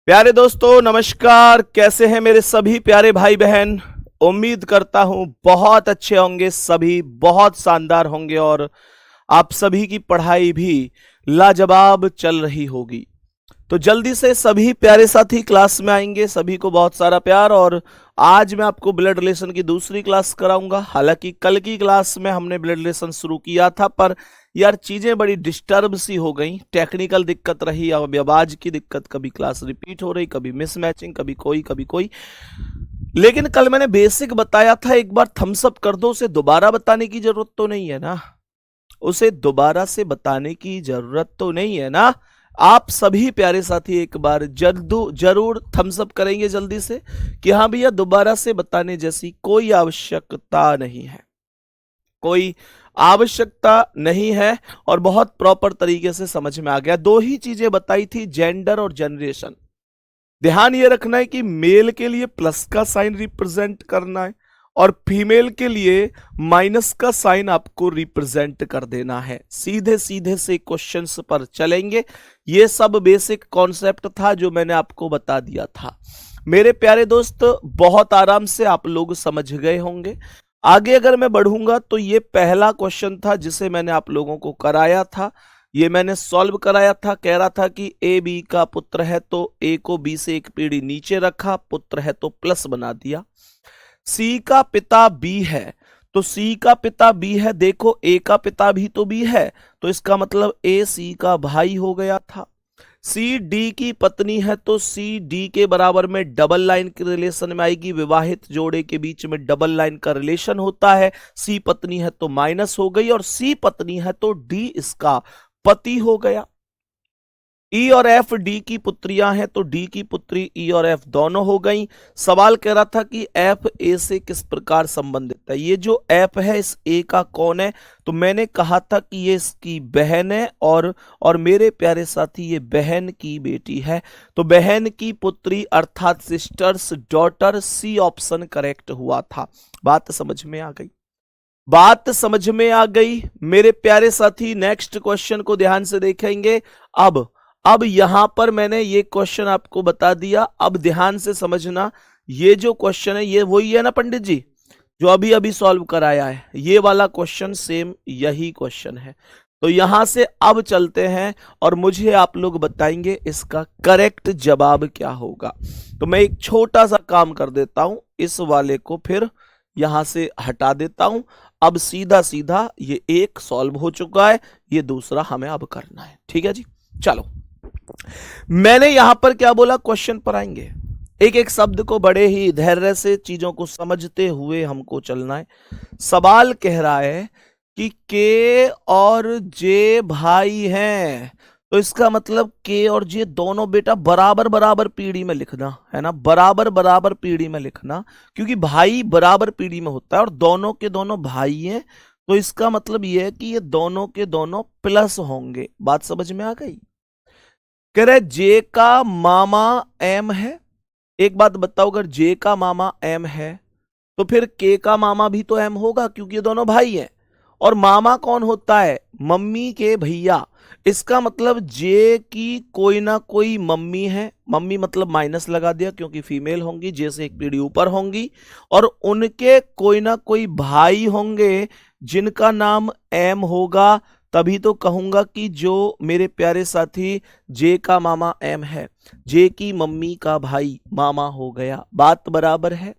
प्यारे दोस्तों नमस्कार। कैसे हैं मेरे सभी प्यारे भाई बहन। उम्मीद करता हूं बहुत अच्छे होंगे, सभी बहुत शानदार होंगे और आप सभी की पढ़ाई भी लाजवाब चल रही होगी। तो जल्दी से सभी प्यारे साथी क्लास में आएंगे, सभी को बहुत सारा प्यार। और आज मैं आपको ब्लड रिलेशन की दूसरी क्लास कराऊंगा। हालांकि कल की क्लास में हमने ब्लड रिलेशन शुरू किया था, पर यार चीजें बड़ी डिस्टर्ब सी हो गई, टेक्निकल दिक्कत रही, आवाज की दिक्कत, कभी क्लास रिपीट हो रही, कभी मिसमैचिंग, कभी कोई। लेकिन कल मैंने बेसिक बताया था, एक बार थम्स अप कर दो। उसे दोबारा बताने की जरूरत तो नहीं है ना? उसे दोबारा से बताने की जरूरत तो नहीं है ना? आप सभी प्यारे साथी एक बार जरूर थम्स अप करेंगे जल्दी से कि हाँ भैया, दोबारा से बताने जैसी कोई आवश्यकता नहीं है, कोई आवश्यकता नहीं है। और बहुत प्रॉपर तरीके से समझ में आ गया। दो ही चीजें बताई थी, जेंडर और जनरेशन। ध्यान ये रखना है कि मेल के लिए प्लस का साइन रिप्रेजेंट करना है और फीमेल के लिए माइनस का साइन आपको रिप्रेजेंट कर देना है। सीधे सीधे से क्वेश्चंस पर चलेंगे। ये सब बेसिक कॉन्सेप्ट था जो मैंने आपको बता दिया था। मेरे प्यारे दोस्त, बहुत आराम से आप लोग समझ गए होंगे। आगे अगर मैं बढ़ूंगा तो ये पहला क्वेश्चन था जिसे मैंने आप लोगों को कराया था। ये मैंने सॉल्व कराया था। कह रहा था कि ए बी का पुत्र है तो ए को बी से एक पीढ़ी नीचे रखा, पुत्र है तो प्लस बना दिया। सी का पिता बी है तो सी का पिता बी है, देखो ए का पिता भी तो बी है, तो इसका मतलब ए सी का भाई हो गया था। सी डी की पत्नी है तो सी डी के बराबर में डबल लाइन के रिलेशन में आएगी। विवाहित जोड़े के बीच में डबल लाइन का रिलेशन होता है। सी पत्नी है तो माइनस हो गई और सी पत्नी है तो डी इसका पति हो गया। ई और एफ डी की पुत्रियां हैं तो डी की पुत्री ई और एफ दोनों हो गई। सवाल कह रहा था कि एफ ए से किस प्रकार संबंधित है। ये जो एफ है इस ए का कौन है? तो मैंने कहा था कि ये इसकी बहन है और मेरे प्यारे साथी ये बहन की बेटी है। तो बहन की पुत्री अर्थात sister's daughter, C option correct हुआ था। बात समझ में आ गई? बात समझ में आ गई मेरे प्यारे साथी। नेक्स्ट क्वेश्चन को ध्यान से देखेंगे। अब यहां पर मैंने ये क्वेश्चन आपको बता दिया। अब ध्यान से समझना, ये जो क्वेश्चन है ये वही है ना पंडित जी जो अभी अभी सॉल्व कराया है? ये वाला क्वेश्चन सेम यही क्वेश्चन है। तो यहां से अब चलते हैं और मुझे आप लोग बताएंगे इसका करेक्ट जवाब क्या होगा। तो मैं एक छोटा सा काम कर देता हूं, इस वाले को फिर यहां से हटा देता हूं। अब सीधा सीधा ये एक सॉल्व हो चुका है, ये दूसरा हमें अब करना है। ठीक है जी, चलो। मैंने यहां पर क्या बोला, क्वेश्चन पर आएंगे। एक एक शब्द को बड़े ही धैर्य से चीजों को समझते हुए हमको चलना है। सवाल कह रहा है कि के और जे भाई हैं, तो इसका मतलब के और जे दोनों बेटा बराबर बराबर पीढ़ी में लिखना है ना, बराबर बराबर पीढ़ी में लिखना, क्योंकि भाई बराबर पीढ़ी में होता है और दोनों के दोनों भाई हैं। तो इसका मतलब यह है कि ये दोनों के दोनों प्लस होंगे। बात समझ में आ गई? कह रहे जे का मामा एम है। एक बात बताओ, अगर जे का मामा एम है तो फिर के का मामा भी तो एम होगा, क्योंकि ये दोनों भाई हैं। और मामा कौन होता है? मम्मी के भैया। इसका मतलब जे की कोई ना कोई मम्मी है। मम्मी मतलब माइनस लगा दिया क्योंकि फीमेल होंगी, जे से एक पीढ़ी ऊपर होंगी। और उनके कोई ना कोई भाई होंगे जिनका नाम एम होगा। तभी तो कहूंगा कि जो मेरे प्यारे साथी जे का मामा एम है, जे की मम्मी का भाई मामा हो गया। बात बराबर है?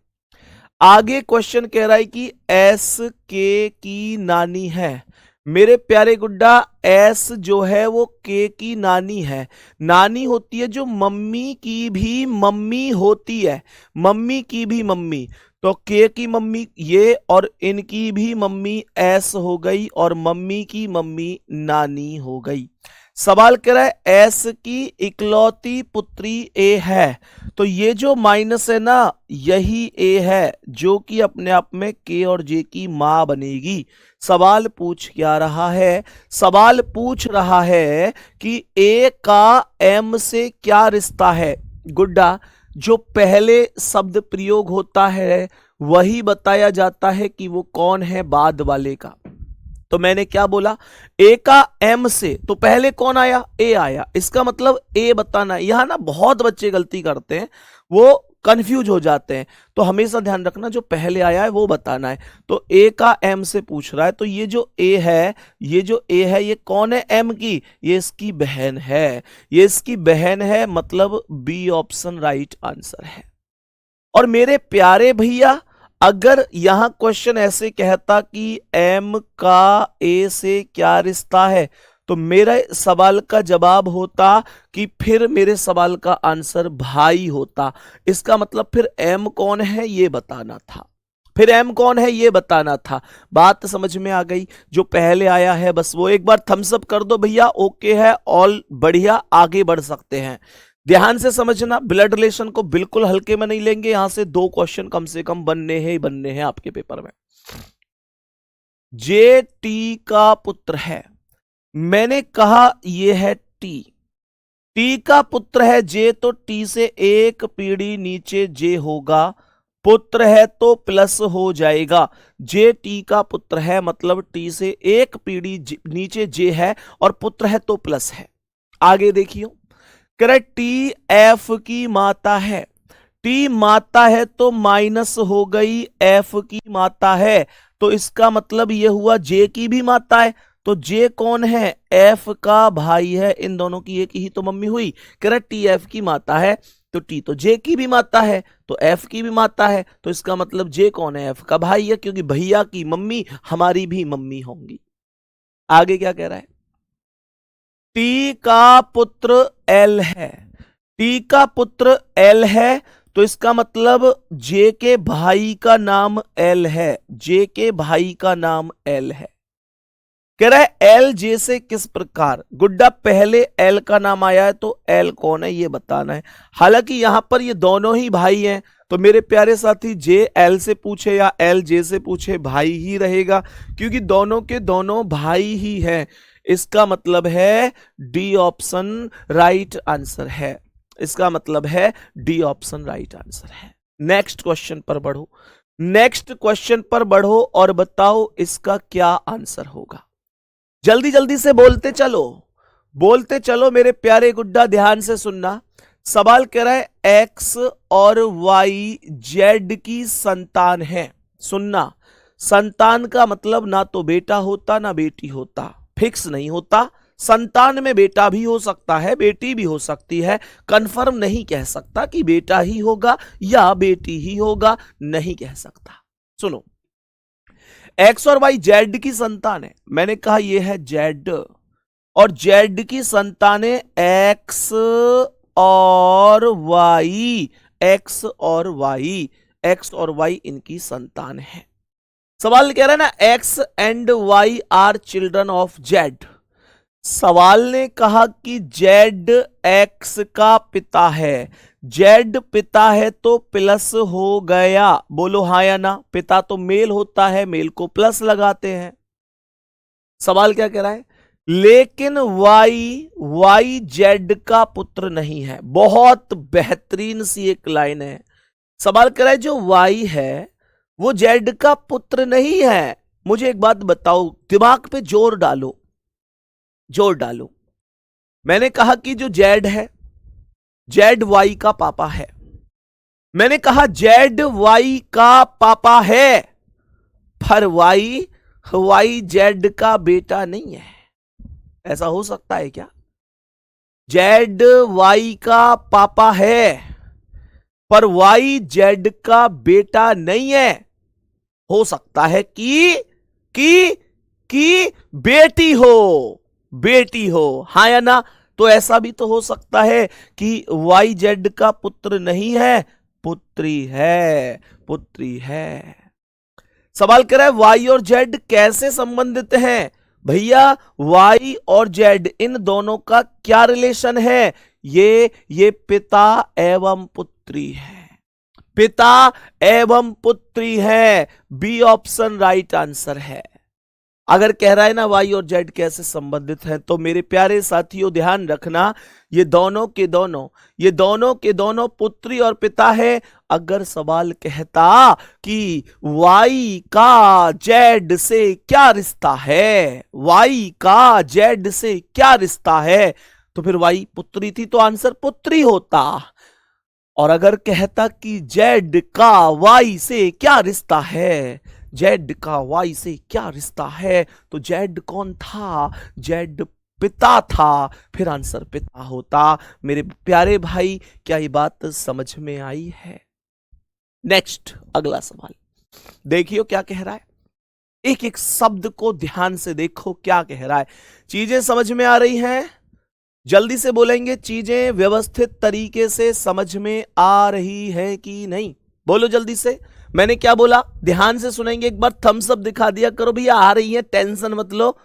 आगे क्वेश्चन कह रहा है कि एस के की नानी है। मेरे प्यारे गुड्डा, एस जो है वो के की नानी है। नानी होती है जो मम्मी की भी मम्मी होती है, मम्मी की भी मम्मी। तो के की मम्मी ये और इनकी भी मम्मी एस हो गई और मम्मी की मम्मी नानी हो गई। सवाल कह रहा है एस की इकलौती पुत्री ए है। तो ये जो माइनस है ना, यही ए है जो कि अपने आप में के और जे की मां बनेगी। सवाल पूछ क्या रहा है? सवाल पूछ रहा है कि ए का एम से क्या रिश्ता है। गुड्डा, जो पहले शब्द प्रयोग होता है वही बताया जाता है कि वो कौन है बाद वाले का। तो मैंने क्या बोला, ए का एम से, तो पहले कौन आया, ए आया, इसका मतलब ए बताना है। यहां ना बहुत बच्चे गलती करते हैं, वो कंफ्यूज हो जाते हैं, तो हमेशा ध्यान रखना जो पहले आया है वो बताना है। तो ए का एम से पूछ रहा है, तो ये जो ए है, ये जो ए है, ये कौन है एम की, ये इसकी बहन है, ये इसकी बहन है, मतलब बी ऑप्शन राइट आंसर है। और मेरे प्यारे भैया, अगर यहां क्वेश्चन ऐसे कहता कि एम का ए से क्या रिश्ता है, तो मेरे सवाल का जवाब होता कि फिर मेरे सवाल का आंसर भाई होता। इसका मतलब फिर एम कौन है ये बताना था, फिर एम कौन है ये बताना था। बात समझ में आ गई। जो पहले आया है बस वो एक बार थम्स अप कर दो भैया, ओके है, ऑल बढ़िया, आगे बढ़ सकते हैं। ध्यान से समझना, ब्लड रिलेशन को बिल्कुल हल्के में नहीं लेंगे, यहां से 2 क्वेश्चन कम से कम बनने हैं ही बनने हैं आपके पेपर में। जे टी का पुत्र है, मैंने कहा ये है टी, टी का पुत्र है जे, तो टी से एक पीढ़ी नीचे जे होगा, पुत्र है तो प्लस हो जाएगा। जे टी का पुत्र है मतलब टी से एक पीढ़ी नीचे जे है और पुत्र है तो प्लस है। आगे देखियो, करेक्ट, टी एफ की माता है, टी माता है तो माइनस हो गई, एफ की माता है, तो इसका मतलब यह हुआ जे की भी माता है। तो जे कौन है, एफ का भाई है, इन दोनों की एक ही तो मम्मी हुई। करेक्ट, टी एफ की माता है तो टी तो जे की भी माता है, तो एफ की भी माता है, तो इसका मतलब जे कौन है, एफ का भाई है, क्योंकि भैया की मम्मी हमारी भी मम्मी होंगी। आगे क्या कह रहा है, टी का पुत्र एल है, टी का पुत्र एल है, तो इसका मतलब जे के भाई का नाम एल है, जे के भाई का नाम एल है। कह रहा है एल जे से किस प्रकार, गुड्डा पहले एल का नाम आया है तो एल कौन है ये बताना है। हालांकि यहां पर ये दोनों ही भाई हैं, तो मेरे प्यारे साथी जे एल से पूछे या एल जे से पूछे भाई ही रहेगा, क्योंकि दोनों के दोनों भाई ही हैं। इसका मतलब है डी ऑप्शन राइट आंसर है, इसका मतलब है डी ऑप्शन राइट आंसर है। नेक्स्ट क्वेश्चन पर बढ़ो, नेक्स्ट क्वेश्चन पर बढ़ो और बताओ इसका क्या आंसर होगा। जल्दी जल्दी से बोलते चलो, बोलते चलो मेरे प्यारे गुड्डा, ध्यान से सुनना। सवाल कह रहा है एक्स और वाई जेड की संतान है। सुनना, संतान का मतलब ना तो बेटा होता ना बेटी होता, फिक्स नहीं होता। संतान में बेटा भी हो सकता है, बेटी भी हो सकती है, कंफर्म नहीं कह सकता कि बेटा ही होगा या बेटी ही होगा, नहीं कह सकता। सुनो, एक्स और वाई जेड की संतान है, मैंने कहा यह है जेड, और जेड की संतानें एक्स और वाई, एक्स और वाई, एक्स और वाई इनकी संतान है। सवाल कह रहा है ना X and Y are children of Z. सवाल ने कहा कि जेड एक्स का पिता है, जेड पिता है तो प्लस हो गया, बोलो हाँ या ना। पिता तो मेल होता है, मेल को प्लस लगाते हैं। सवाल क्या कह रहा है, लेकिन वाई जेड का पुत्र नहीं है। बहुत बेहतरीन सी एक लाइन है। सवाल कह रहा है जो वाई है वो जेड का पुत्र नहीं है। मुझे एक बात बताओ, दिमाग पे जोर डालो, जोर डालो। मैंने कहा कि जो जेड है, जेड वाई का पापा है। मैंने कहा जेड वाई का पापा है, पर वाई जेड का बेटा नहीं है। ऐसा हो सकता है क्या? जेड वाई का पापा है पर वाई जेड का बेटा नहीं है। हो सकता है कि बेटी हो, बेटी हो, हाँ या ना। तो ऐसा भी तो हो सकता है कि वाई जेड का पुत्र नहीं है, पुत्री है, पुत्री है। सवाल कर रहा है वाई और जेड कैसे संबंधित हैं। भैया वाई और जेड इन दोनों का क्या रिलेशन है? ये पिता एवं पुत्री है, पिता एवं पुत्री है। बी ऑप्शन राइट आंसर है। अगर कह रहा है ना वाई और जेड कैसे संबंधित हैं, तो मेरे प्यारे साथियों ध्यान रखना, ये दोनों के दोनों पुत्री और पिता है। अगर सवाल कहता कि वाई का जेड से क्या रिश्ता है, वाई का जेड से क्या रिश्ता है, तो फिर वाई पुत्री थी तो आंसर पुत्री होता। और अगर कहता कि जेड का वाई से क्या रिश्ता है, जेड का वाई से क्या रिश्ता है, तो जेड कौन था, जेड पिता था, फिर आंसर पिता होता। मेरे प्यारे भाई, क्या ये बात समझ में आई है? नेक्स्ट अगला सवाल देखियो क्या कह रहा है। एक एक शब्द को ध्यान से देखो क्या कह रहा है। चीजें समझ में आ रही हैं? जल्दी से बोलेंगे, चीजें व्यवस्थित तरीके से समझ में आ रही है कि नहीं? बोलो जल्दी से। मैंने क्या बोला ध्यान से सुनेंगे, एक बार थम्स अप दिखा दिया करो भैया, आ रही है, टेंशन मत लो,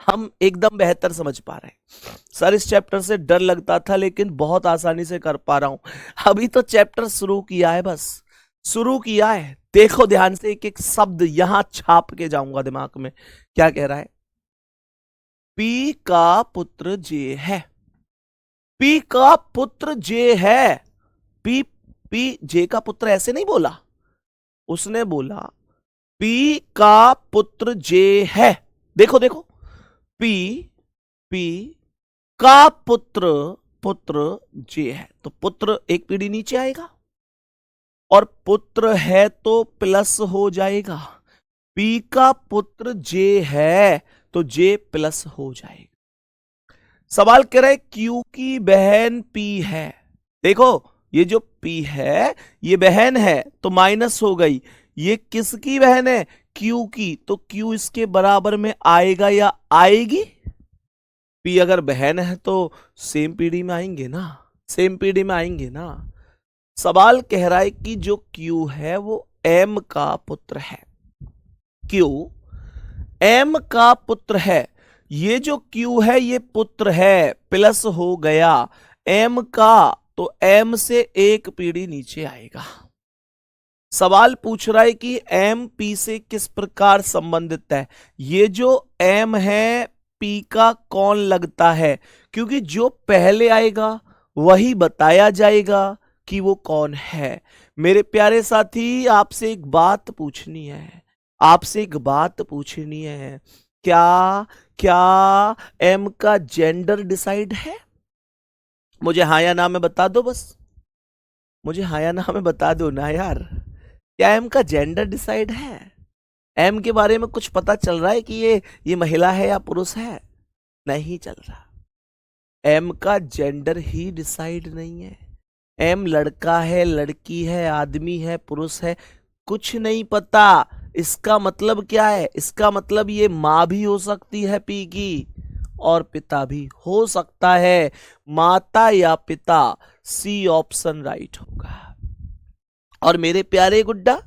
हम एकदम बेहतर समझ पा रहे हैं। सर इस चैप्टर से डर लगता था लेकिन बहुत आसानी से कर पा रहा हूं। अभी तो चैप्टर शुरू किया है, बस शुरू किया है। देखो ध्यान से, एक एक शब्द यहां छाप के जाऊंगा दिमाग में। क्या कह रहा है? पी का पुत्र जे है, पी का पुत्र जे है। पी पी जे का पुत्र ऐसे नहीं बोला, उसने बोला पी का पुत्र जे है। देखो देखो, पी का पुत्र जे है, तो पुत्र एक पीढ़ी नीचे आएगा और पुत्र है तो प्लस हो जाएगा। पी का पुत्र जे है तो जे प्लस हो जाएगा। सवाल कह रहे क्यू की बहन पी है। देखो ये जो पी है ये बहन है तो माइनस हो गई। ये किसकी बहन है? क्यू की, तो क्यू इसके बराबर में आएगा या आएगी? पी अगर बहन है तो सेम पीढ़ी में आएंगे ना, सेम पीढ़ी में आएंगे ना। सवाल कह रहा है कि जो क्यू है वो एम का पुत्र है। क्यू एम का पुत्र है। ये जो क्यू है ये पुत्र है, प्लस हो गया एम का, तो एम से एक पीढ़ी नीचे आएगा। सवाल पूछ रहा है कि एम पी से किस प्रकार संबंधित है। ये जो एम है पी का कौन लगता है, क्योंकि जो पहले आएगा वही बताया जाएगा कि वो कौन है। मेरे प्यारे साथी आपसे एक बात पूछनी है, आपसे एक बात पूछनी है, क्या क्या एम का जेंडर डिसाइड है? मुझे हाँ या ना में बता दो, बस मुझे हाँ या ना में बता दो ना यार। क्या एम का जेंडर डिसाइड है? एम के बारे में कुछ पता चल रहा है कि ये महिला है या पुरुष है? नहीं चल रहा। एम का जेंडर ही डिसाइड नहीं है। एम लड़का है, लड़की है, आदमी है, पुरुष है, कुछ नहीं पता। इसका मतलब क्या है? इसका मतलब ये मां भी हो सकती है पी की और पिता भी हो सकता है। माता या पिता, सी ऑप्शन राइट होगा। और मेरे प्यारे गुड्डा,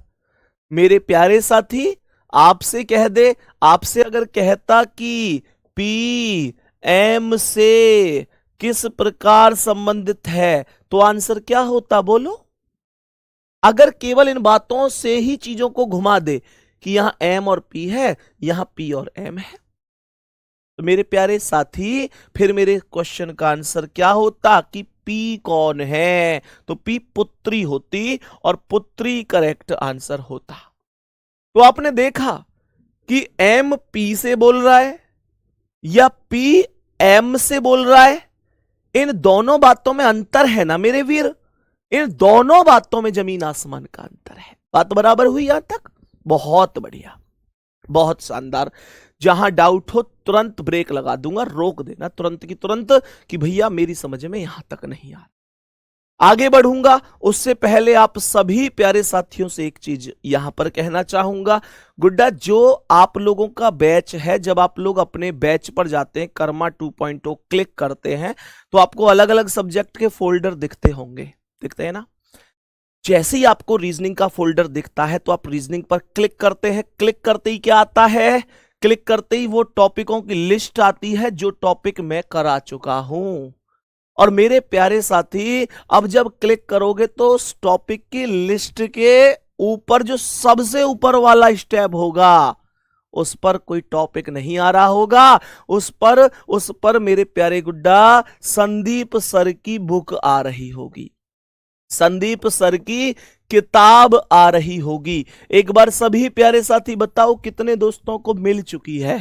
मेरे प्यारे साथी, आपसे कह दे, आपसे अगर कहता कि पी एम से किस प्रकार संबंधित है तो आंसर क्या होता? बोलो। अगर केवल इन बातों से ही चीजों को घुमा दे कि यहां एम और पी है, यहां पी और एम है, तो मेरे प्यारे साथी फिर मेरे क्वेश्चन का आंसर क्या होता कि पी कौन है? तो पी पुत्री होती और पुत्री करेक्ट आंसर होता। तो आपने देखा कि एम पी से बोल रहा है या पी एम से बोल रहा है। इन दोनों बातों में अंतर है ना मेरे वीर, इन दोनों बातों में जमीन आसमान का अंतर है। बात बराबर हुई यहां तक? बहुत बढ़िया, बहुत शानदार। जहां डाउट हो तुरंत ब्रेक लगा दूंगा, रोक देना तुरंत की तुरंत कि भैया मेरी समझ में यहां तक नहीं आ। आगे बढ़ूंगा उससे पहले आप सभी प्यारे साथियों से एक चीज यहां पर कहना चाहूंगा। गुड्डा, जो आप लोगों का बैच है, जब आप लोग अपने बैच पर जाते हैं, कर्मा 2.0 क्लिक करते हैं, तो आपको अलग अलग सब्जेक्ट के फोल्डर दिखते होंगे, दिखते हैं ना? जैसे ही आपको रीजनिंग का फोल्डर दिखता है तो आप रीजनिंग पर क्लिक करते हैं। क्लिक करते ही क्या आता है? क्लिक करते ही वो टॉपिकों की लिस्ट आती है जो टॉपिक मैं करा चुका हूं। और मेरे प्यारे साथी, अब जब क्लिक करोगे तो उस टॉपिक की लिस्ट के ऊपर जो सबसे ऊपर वाला स्टैब होगा उस पर कोई टॉपिक नहीं आ रहा होगा, उस पर मेरे प्यारे गुड्डा संदीप सर की बुक आ रही होगी, संदीप सर की किताब आ रही होगी। एक बार सभी प्यारे साथी बताओ कितने दोस्तों को मिल चुकी है?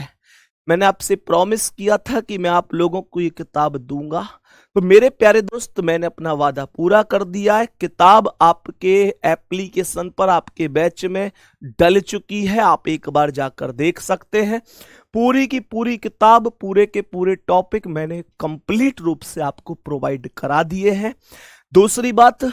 मैंने आपसे प्रॉमिस किया था कि मैं आप लोगों को ये किताब दूंगा, तो मेरे प्यारे दोस्त मैंने अपना वादा पूरा कर दिया है। किताब आपके एप्लीकेशन पर आपके बैच में डल चुकी है, आप एक बार जाकर देख सकते हैं। पूरी की पूरी किताब, पूरे के पूरे टॉपिक मैंने कंप्लीट रूप से आपको प्रोवाइड करा दिए हैं। दूसरी बात,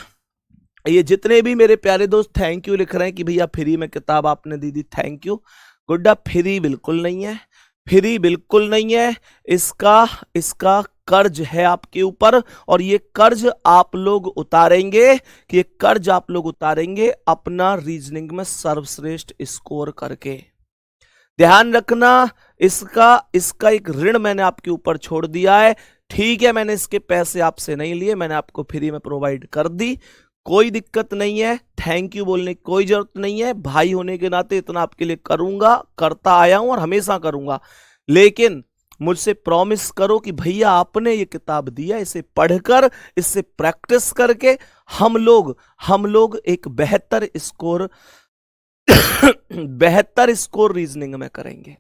ये जितने भी मेरे प्यारे दोस्त थैंक यू लिख रहे हैं कि भैया फ्री में किताब आपने दी थी, थैंक यू। गुड्डा फ्री बिल्कुल नहीं है, फ्री बिल्कुल नहीं है। इसका कर्ज है आपके ऊपर, और ये कर्ज आप लोग उतारेंगे, कि ये कर्ज आप लोग उतारेंगे अपना रीजनिंग में सर्वश्रेष्ठ स्कोर करके। ध्यान रखना, इसका एक ऋण मैंने आपके ऊपर छोड़ दिया है। ठीक है, मैंने इसके पैसे आपसे नहीं लिए, मैंने आपको फ्री में प्रोवाइड कर दी, कोई दिक्कत नहीं है। थैंक यू बोलने की कोई जरूरत नहीं है, भाई होने के नाते इतना आपके लिए करूंगा, करता आया हूं और हमेशा करूंगा। लेकिन मुझसे प्रॉमिस करो कि भैया आपने ये किताब दिया, इसे पढ़कर, इससे प्रैक्टिस करके हम लोग एक बेहतर स्कोर रीजनिंग में करेंगे।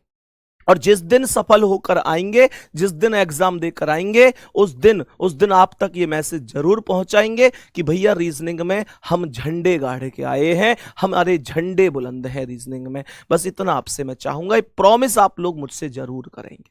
और जिस दिन सफल होकर आएंगे, जिस दिन एग्जाम देकर आएंगे, उस दिन आप तक ये मैसेज जरूर पहुंचाएंगे कि भैया रीजनिंग में हम झंडे गाड़ के आए हैं, हमारे झंडे बुलंद हैं रीजनिंग में। बस इतना आपसे मैं चाहूंगा, प्रॉमिस आप लोग मुझसे जरूर करेंगे।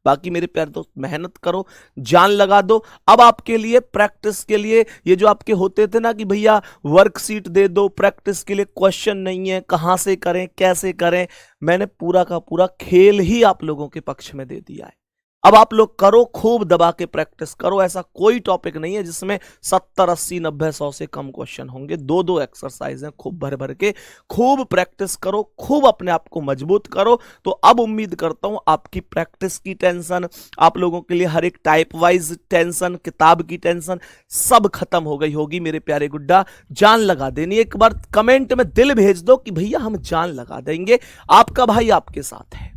बाकी मेरे प्यारे दोस्त मेहनत करो, जान लगा दो। अब आपके लिए प्रैक्टिस के लिए ये जो आपके होते थे ना कि भैया वर्कशीट दे दो, प्रैक्टिस के लिए क्वेश्चन नहीं है, कहां से करें कैसे करें, मैंने पूरा का पूरा खेल ही आप लोगों के पक्ष में दे दिया है। अब आप लोग करो, खूब दबा के प्रैक्टिस करो। ऐसा कोई टॉपिक नहीं है जिसमें 70 80 90 100 से कम क्वेश्चन होंगे। दो एक्सरसाइज हैं, खूब भर भर के खूब प्रैक्टिस करो, खूब अपने आप को मजबूत करो। तो अब उम्मीद करता हूं आपकी प्रैक्टिस की टेंशन, आप लोगों के लिए हर एक टाइप वाइज टेंशन, किताब की टेंशन सब खत्म हो गई होगी। मेरे प्यारे गुड्डा, जान लगा देनी, एक बार कमेंट में दिल भेज दो कि भैया हम जान लगा देंगे, आपका भाई आपके साथ है।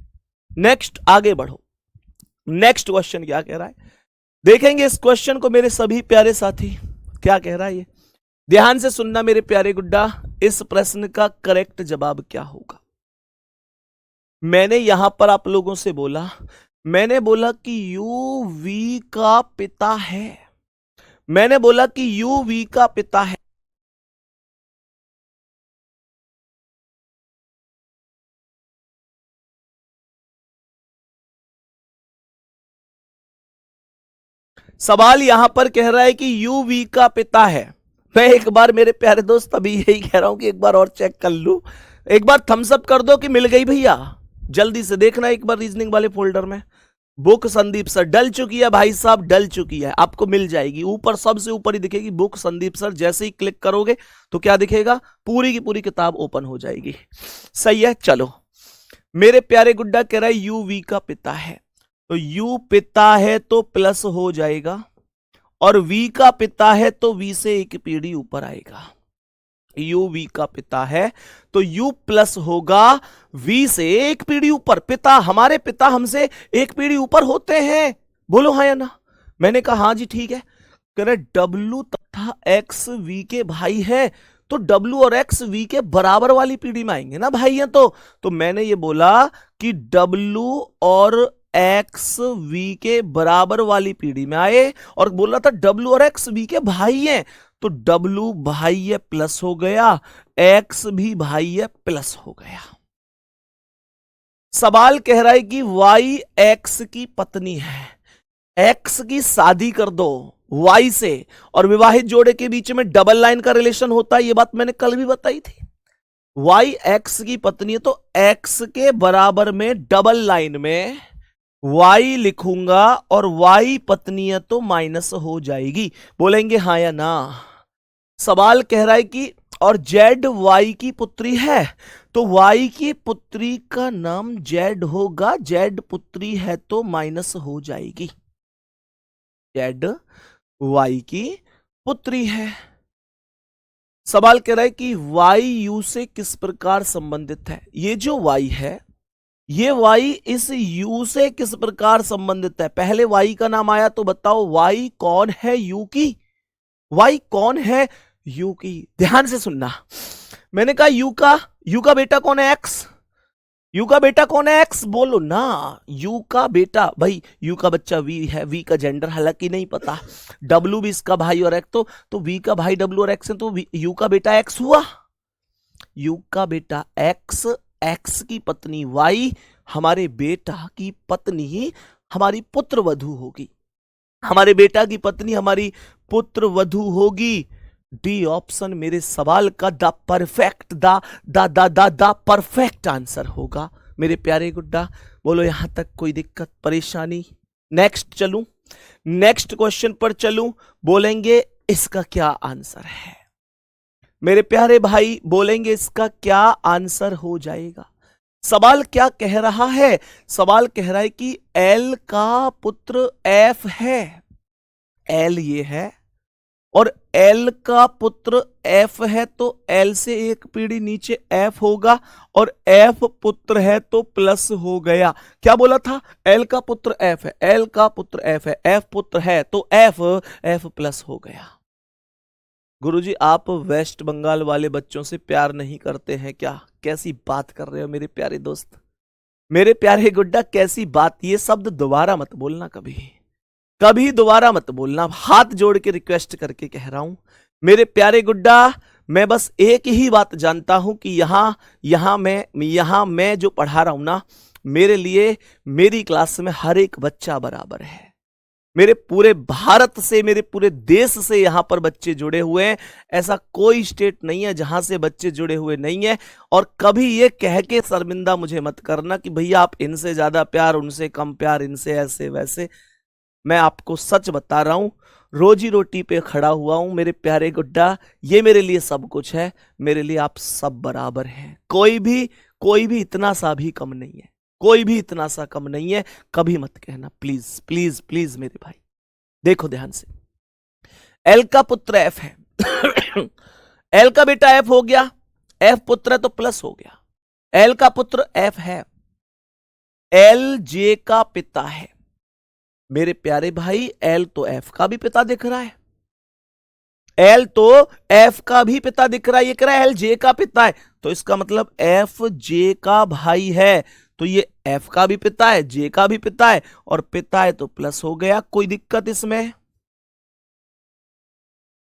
नेक्स्ट, आगे बढ़ो। नेक्स्ट क्वेश्चन क्या कह रहा है, देखेंगे इस क्वेश्चन को मेरे सभी प्यारे साथी, क्या कह रहा है ये। ध्यान से सुनना मेरे प्यारे गुड्डा, इस प्रश्न का करेक्ट जवाब क्या होगा। मैंने यहां पर आप लोगों से बोला, मैंने बोला कि यू वी का पिता है, मैंने बोला कि यू वी का पिता है। सवाल यहां पर कह रहा है कि यू वी का पिता है। मैं एक बार मेरे प्यारे दोस्त अभी यही कह रहा हूं कि एक बार और चेक कर लूं, एक बार थम्स अप कर दो कि मिल गई भैया। जल्दी से देखना एक बार रीजनिंग वाले फोल्डर में, बुक संदीप सर डल चुकी है भाई साहब, डल चुकी है, आपको मिल जाएगी। ऊपर सबसे ऊपर ही दिखेगी बुक संदीप सर, जैसे ही क्लिक करोगे तो क्या दिखेगा, पूरी की पूरी किताब ओपन हो जाएगी। सही है, चलो। मेरे प्यारे गुड्डा कह रहा है यू वी का पिता है, तो यू पिता है तो प्लस हो जाएगा, और वी का पिता है तो वी से एक पीढ़ी ऊपर आएगा। यू वी का पिता है तो यू प्लस होगा वी से एक पीढ़ी ऊपर। पिता, हमारे पिता हमसे एक पीढ़ी ऊपर होते हैं, बोलो हाँ या ना। मैंने कहा हाँ जी ठीक है। कह रहे डब्लू तथा एक्स वी के भाई है, तो डब्लू और एक्स वी के बराबर वाली पीढ़ी में आएंगे ना भाई हैं। तो मैंने ये बोला कि डब्लू और एक्स वी के बराबर वाली पीढ़ी में आए, और बोला था डब्लू और एक्स वी के भाई हैं, तो डब्लू भाई है प्लस हो गया, एक्स भी भाई है प्लस हो गया। सवाल कह रहा है कि वाई एक्स की पत्नी है, एक्स की शादी कर दो वाई से, और विवाहित जोड़े के बीच में डबल लाइन का रिलेशन होता है, ये बात मैंने कल भी बताई थी। वाई एक्स की पत्नी है तो एक्स के बराबर में डबल लाइन में y लिखूंगा, और y पत्नी है तो माइनस हो जाएगी। बोलेंगे हाँ या ना। सवाल कह रहा है कि और z y की पुत्री है, तो y की पुत्री का नाम z होगा, z पुत्री है तो माइनस हो जाएगी। z y की पुत्री है। सवाल कह रहा है कि y u से किस प्रकार संबंधित है। ये जो y है ये वाई इस यू से किस प्रकार संबंधित है? पहले वाई का नाम आया तो बताओ वाई कौन है यू की? वाई कौन है यू की? ध्यान से सुनना, मैंने कहा यू का बेटा कौन है? एक्स। यू का बेटा कौन है? एक्स। बोलो ना, यू का बेटा, भाई यू का बच्चा वी है, वी का जेंडर हालांकि नहीं पता, डब्लू भी इसका भाई और एक्स, तो वी का भाई डब्लू और एक्स है, तो यू का बेटा एक्स हुआ। यू का बेटा एक्स, एक्स की पत्नी वाई, हमारे बेटा की पत्नी हमारी पुत्र वधू होगी, हमारे बेटा की पत्नी हमारी पुत्र वधू होगी। डी ऑप्शन मेरे सवाल का the perfect the perfect answer होगा मेरे प्यारे गुड्डा। बोलो यहां तक कोई दिक्कत परेशानी? नेक्स्ट चलूं, नेक्स्ट क्वेश्चन पर चलूं, बोलेंगे इसका क्या आंसर है मेरे प्यारे भाई? बोलेंगे इसका क्या आंसर हो जाएगा? सवाल क्या कह रहा है? सवाल कह रहा है कि एल का पुत्र एफ है, एल ये है और एल का पुत्र एफ है, तो एल से एक पीढ़ी नीचे एफ होगा और एफ पुत्र है तो प्लस हो गया। क्या बोला था? एल का पुत्र एफ है, एल का पुत्र एफ है, एफ पुत्र है तो एफ, एफ प्लस हो गया। गुरुजी आप वेस्ट बंगाल वाले बच्चों से प्यार नहीं करते हैं क्या? कैसी बात कर रहे हो मेरे प्यारे दोस्त, मेरे प्यारे गुड्डा, कैसी बात? ये शब्द दोबारा मत बोलना, कभी कभी दोबारा मत बोलना, हाथ जोड़ के रिक्वेस्ट करके कह रहा हूं मेरे प्यारे गुड्डा। मैं बस एक ही बात जानता हूं कि यहां मैं जो पढ़ा रहा हूं ना, मेरे लिए मेरी क्लास में हर एक बच्चा बराबर है। मेरे पूरे भारत से, मेरे पूरे देश से यहां पर बच्चे जुड़े हुए हैं, ऐसा कोई स्टेट नहीं है जहां से बच्चे जुड़े हुए नहीं है। और कभी ये कह के शर्मिंदा मुझे मत करना कि भैया आप इनसे ज्यादा प्यार, उनसे कम प्यार, इनसे ऐसे वैसे। मैं आपको सच बता रहा हूं, रोजी रोटी पे खड़ा हुआ हूं मेरे प्यारे गुड्डा, ये मेरे लिए सब कुछ है, मेरे लिए आप सब बराबर हैं, कोई भी इतना सा भी कम नहीं है, कोई भी इतना सा कम नहीं है, कभी मत कहना प्लीज प्लीज प्लीज मेरे भाई। देखो ध्यान से, एल का पुत्र एफ है एल का बेटा एफ हो गया, एफ पुत्र है तो प्लस हो गया, एल का पुत्र एफ है, एल जे का पिता है मेरे प्यारे भाई, एल तो एफ का भी पिता दिख रहा है, एल तो एफ का भी पिता दिख रहा है, ये कह रहा है एल जे का पिता है, तो इसका मतलब एफ जे का भाई है, तो ये एफ का भी पिता है, जे का भी पिता है, और पिता है तो प्लस हो गया। कोई दिक्कत इसमें?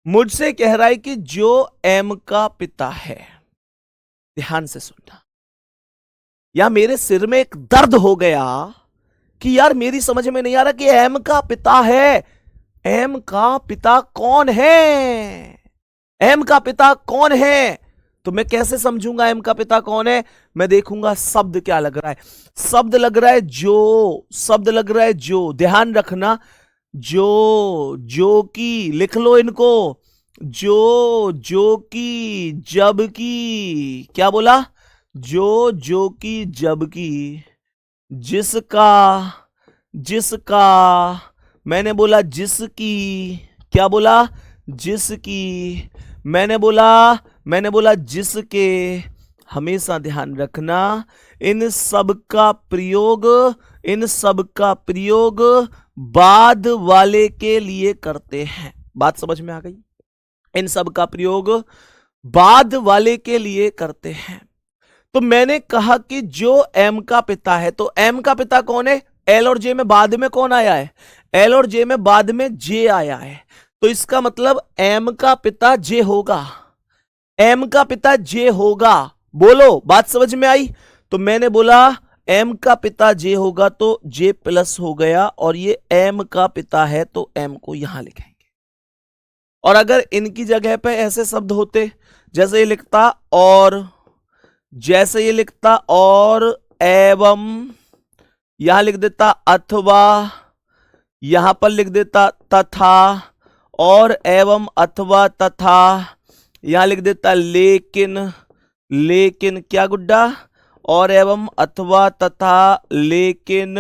मुझसे कह रहा है कि जो एम का पिता है, ध्यान से सुनना, या मेरे सिर में एक दर्द हो गया कि यार मेरी समझ में नहीं आ रहा कि एम का पिता है, एम का पिता कौन है? एम का पिता कौन है? तो मैं कैसे समझूंगा एम का पिता कौन है? मैं देखूंगा शब्द क्या लग रहा है, शब्द लग रहा है जो, शब्द लग रहा है जो, ध्यान रखना, जो की लिख लो इनको, जो की जब की, क्या बोला? जो की जब की, जिसका, मैंने बोला जिसकी, क्या बोला? जिसकी, मैंने बोला जिसके। हमेशा ध्यान रखना, इन सब का प्रयोग बाद वाले के लिए करते हैं। बात समझ में आ गई? इन सब का प्रयोग बाद वाले के लिए करते हैं। तो मैंने कहा कि जो एम का पिता है, तो एम का पिता कौन है? एल और जे में बाद में कौन आया है? एल और जे में बाद में जे आया है, तो इसका मतलब एम का पिता जे होगा, एम का पिता जे होगा। बोलो बात समझ में आई? तो मैंने बोला एम का पिता जे होगा तो जे प्लस हो गया, और ये एम का पिता है तो एम को यहां लिखेंगे। और अगर इनकी जगह पे ऐसे शब्द होते, जैसे ये लिखता और, जैसे ये लिखता और एवं, यहां लिख देता अथवा, यहां पर लिख देता तथा, और एवं अथवा तथा, यहां लिख देता लेकिन, लेकिन क्या गुड्डा? और एवं अथवा तथा लेकिन,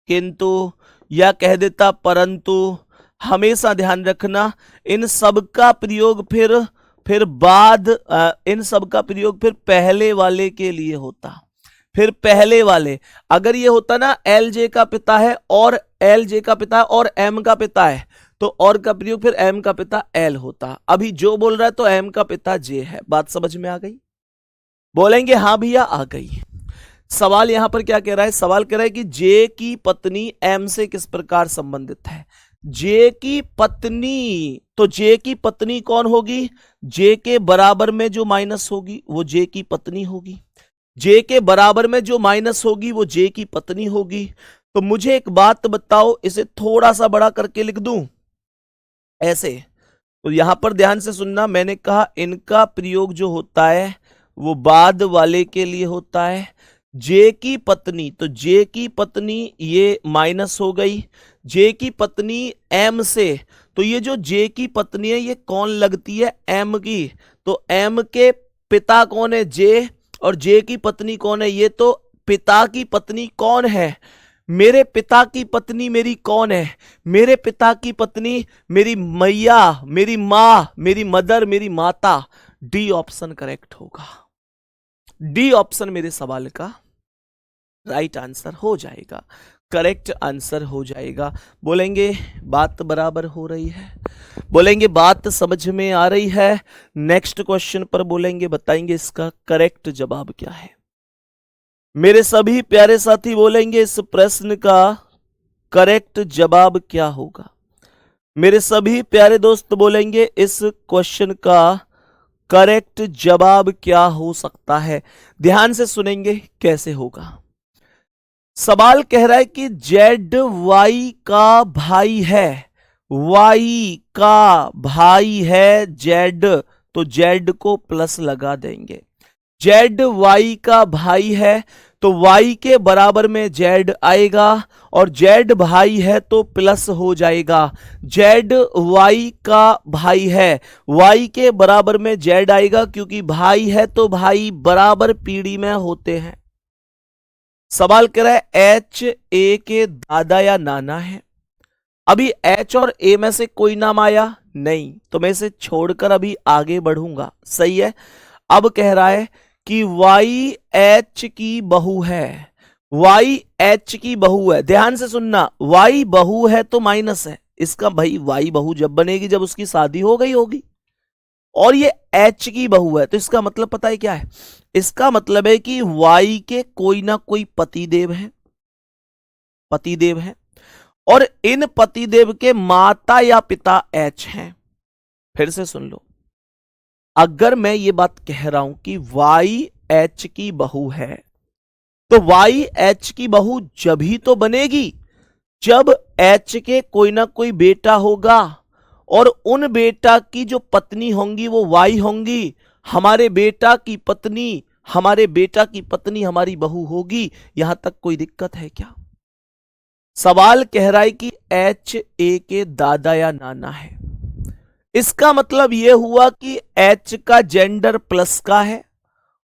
किंतु, या कह देता परंतु। हमेशा ध्यान रखना, इन सब का प्रयोग फिर फिर बाद इन सब का प्रयोग फिर पहले वाले के लिए होता, फिर पहले वाले। अगर ये होता ना एल जे का पिता है और एल जे का पिता है और एम का पिता है, तो और का प्रयोग फिर एम का पिता एल होता। अभी जो बोल रहा है तो एम का पिता जे है। बात समझ में आ गई? बोलेंगे हाँ भैया आ गई। सवाल यहां पर क्या कह रहा है? सवाल कह रहा है कि जे की पत्नी एम से किस प्रकार संबंधित है। जे की पत्नी, तो जे की पत्नी कौन होगी? जे के बराबर में जो माइनस होगी वो जे की पत्नी होगी। जे के बराबर में जो माइनस होगी वो जे की पत्नी होगी। तो मुझे एक बात बताओ, इसे थोड़ा सा बड़ा करके लिख दूं ऐसे। तो यहां पर ध्यान से सुनना, मैंने कहा इनका प्रयोग जो होता है वो बाद वाले के लिए होता है। जे की पत्नी, तो जे की पत्नी ये माइनस हो गई। जे की पत्नी एम से, तो ये जो जे की पत्नी है ये कौन लगती है? एम की। तो एम के पिता कौन है? जे। और जे की पत्नी कौन है? ये तो पिता की पत्नी कौन है? मेरे पिता की पत्नी मेरी कौन है? मेरे पिता की पत्नी मेरी मैया, मेरी मां, मेरी मदर, मेरी माता। डी ऑप्शन करेक्ट होगा। डी ऑप्शन मेरे सवाल का राइट आंसर हो जाएगा, करेक्ट आंसर हो जाएगा। बोलेंगे बात बराबर हो रही है? बोलेंगे बात समझ में आ रही है? नेक्स्ट क्वेश्चन पर बोलेंगे, बताएंगे इसका करेक्ट जवाब क्या है। मेरे सभी प्यारे साथी बोलेंगे इस प्रश्न का करेक्ट जवाब क्या होगा। मेरे सभी प्यारे दोस्त बोलेंगे इस क्वेश्चन का करेक्ट जवाब क्या हो सकता है। ध्यान से सुनेंगे कैसे होगा। सवाल कह रहा है कि जेड वाई का भाई है, वाई का भाई है जेड, तो जेड को प्लस लगा देंगे। जेड वाई का भाई है तो वाई के बराबर में जेड आएगा, और जेड भाई है तो प्लस हो जाएगा। जेड वाई का भाई है, वाई के बराबर में जेड आएगा, क्योंकि भाई है तो भाई बराबर पीढ़ी में होते हैं। सवाल कह रहा है एच ए के दादा या नाना है। अभी एच और ए में से कोई नाम आया नहीं, तो मैं इसे छोड़कर अभी आगे बढ़ूंगा, सही है। अब कह रहा है कि वाई एच की बहू है, वाई एच की बहू है। ध्यान से सुनना, वाई बहू है तो माइनस है, इसका भाई वाई बहू जब बनेगी जब उसकी शादी हो गई होगी, और ये एच की बहू है, तो इसका मतलब पता है क्या है? इसका मतलब है कि वाई के कोई ना कोई पतिदेव है, पतिदेव है, और इन पतिदेव के माता या पिता एच हैं। फिर से सुन लो, अगर मैं ये बात कह रहा हूं कि वाई एच की बहू है, तो वाई एच की बहू जब ही तो बनेगी जब एच के कोई ना कोई बेटा होगा, और उन बेटा की जो पत्नी होंगी वो वाई होंगी। हमारे बेटा की पत्नी, हमारे बेटा की पत्नी हमारी बहू होगी। यहां तक कोई दिक्कत है क्या? सवाल कह रहा है कि एच ए के दादा या नाना है, इसका मतलब यह हुआ कि एच का जेंडर प्लस का है,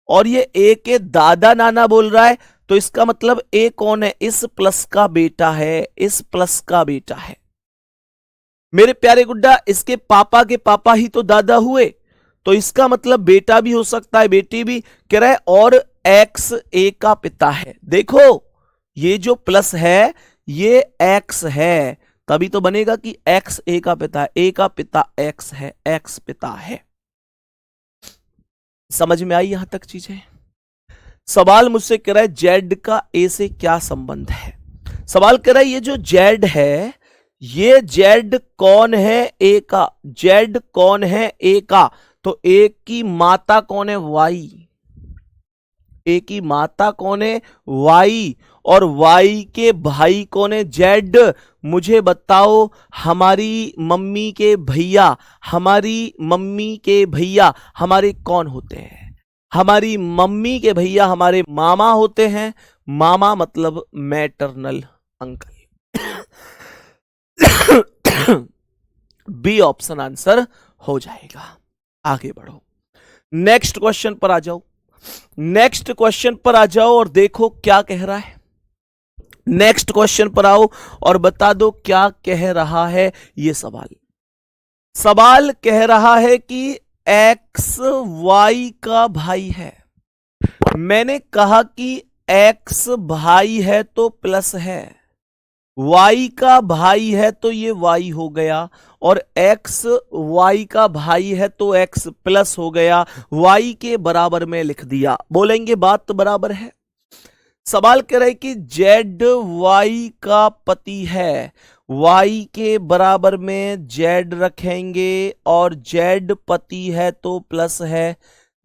और ये ए के दादा नाना बोल रहा है, तो इसका मतलब ए कौन है? इस प्लस का बेटा है, इस प्लस का बेटा है। मेरे प्यारे गुड्डा, इसके पापा के पापा ही तो दादा हुए, तो इसका मतलब बेटा भी हो सकता है, बेटी भी। कह रहा है और एक्स ए का पिता है। देखो ये जो प्लस है ये एक्स है, तभी तो बनेगा कि एक्स ए का पिता है, ए का पिता एक्स है, एक्स पिता है। समझ में आई यहां तक चीजें? सवाल मुझसे कह रहा है जेड का ए से क्या संबंध है। सवाल कह रहा है ये जो जेड है, ये जेड कौन है? ए का। जेड कौन है? ए का। तो ए की माता कौन है? वाई। ए की माता कौन है? वाई। और वाई के भाई कौन है? जेड। मुझे बताओ, हमारी मम्मी के भैया, हमारी मम्मी के भैया हमारे कौन होते हैं? हमारी मम्मी के भैया हमारे मामा होते हैं। मामा मतलब maternal uncle. B option answer हो जाएगा। आगे बढ़ो, नेक्स्ट क्वेश्चन पर आ जाओ। नेक्स्ट क्वेश्चन पर आ जाओ और देखो क्या कह रहा है। नेक्स्ट क्वेश्चन पर आओ और बता दो क्या कह रहा है ये सवाल। सवाल कह रहा है कि एक्स वाई का भाई है। मैंने कहा कि एक्स भाई है तो प्लस है, वाई का भाई है तो ये वाई हो गया, और एक्स वाई का भाई है तो एक्स प्लस हो गया, वाई के बराबर में लिख दिया। बोलेंगे बात तो बराबर है। सवाल कह रहे कि जेड वाई का पति है, वाई के बराबर में जेड रखेंगे और जेड पति है तो प्लस है,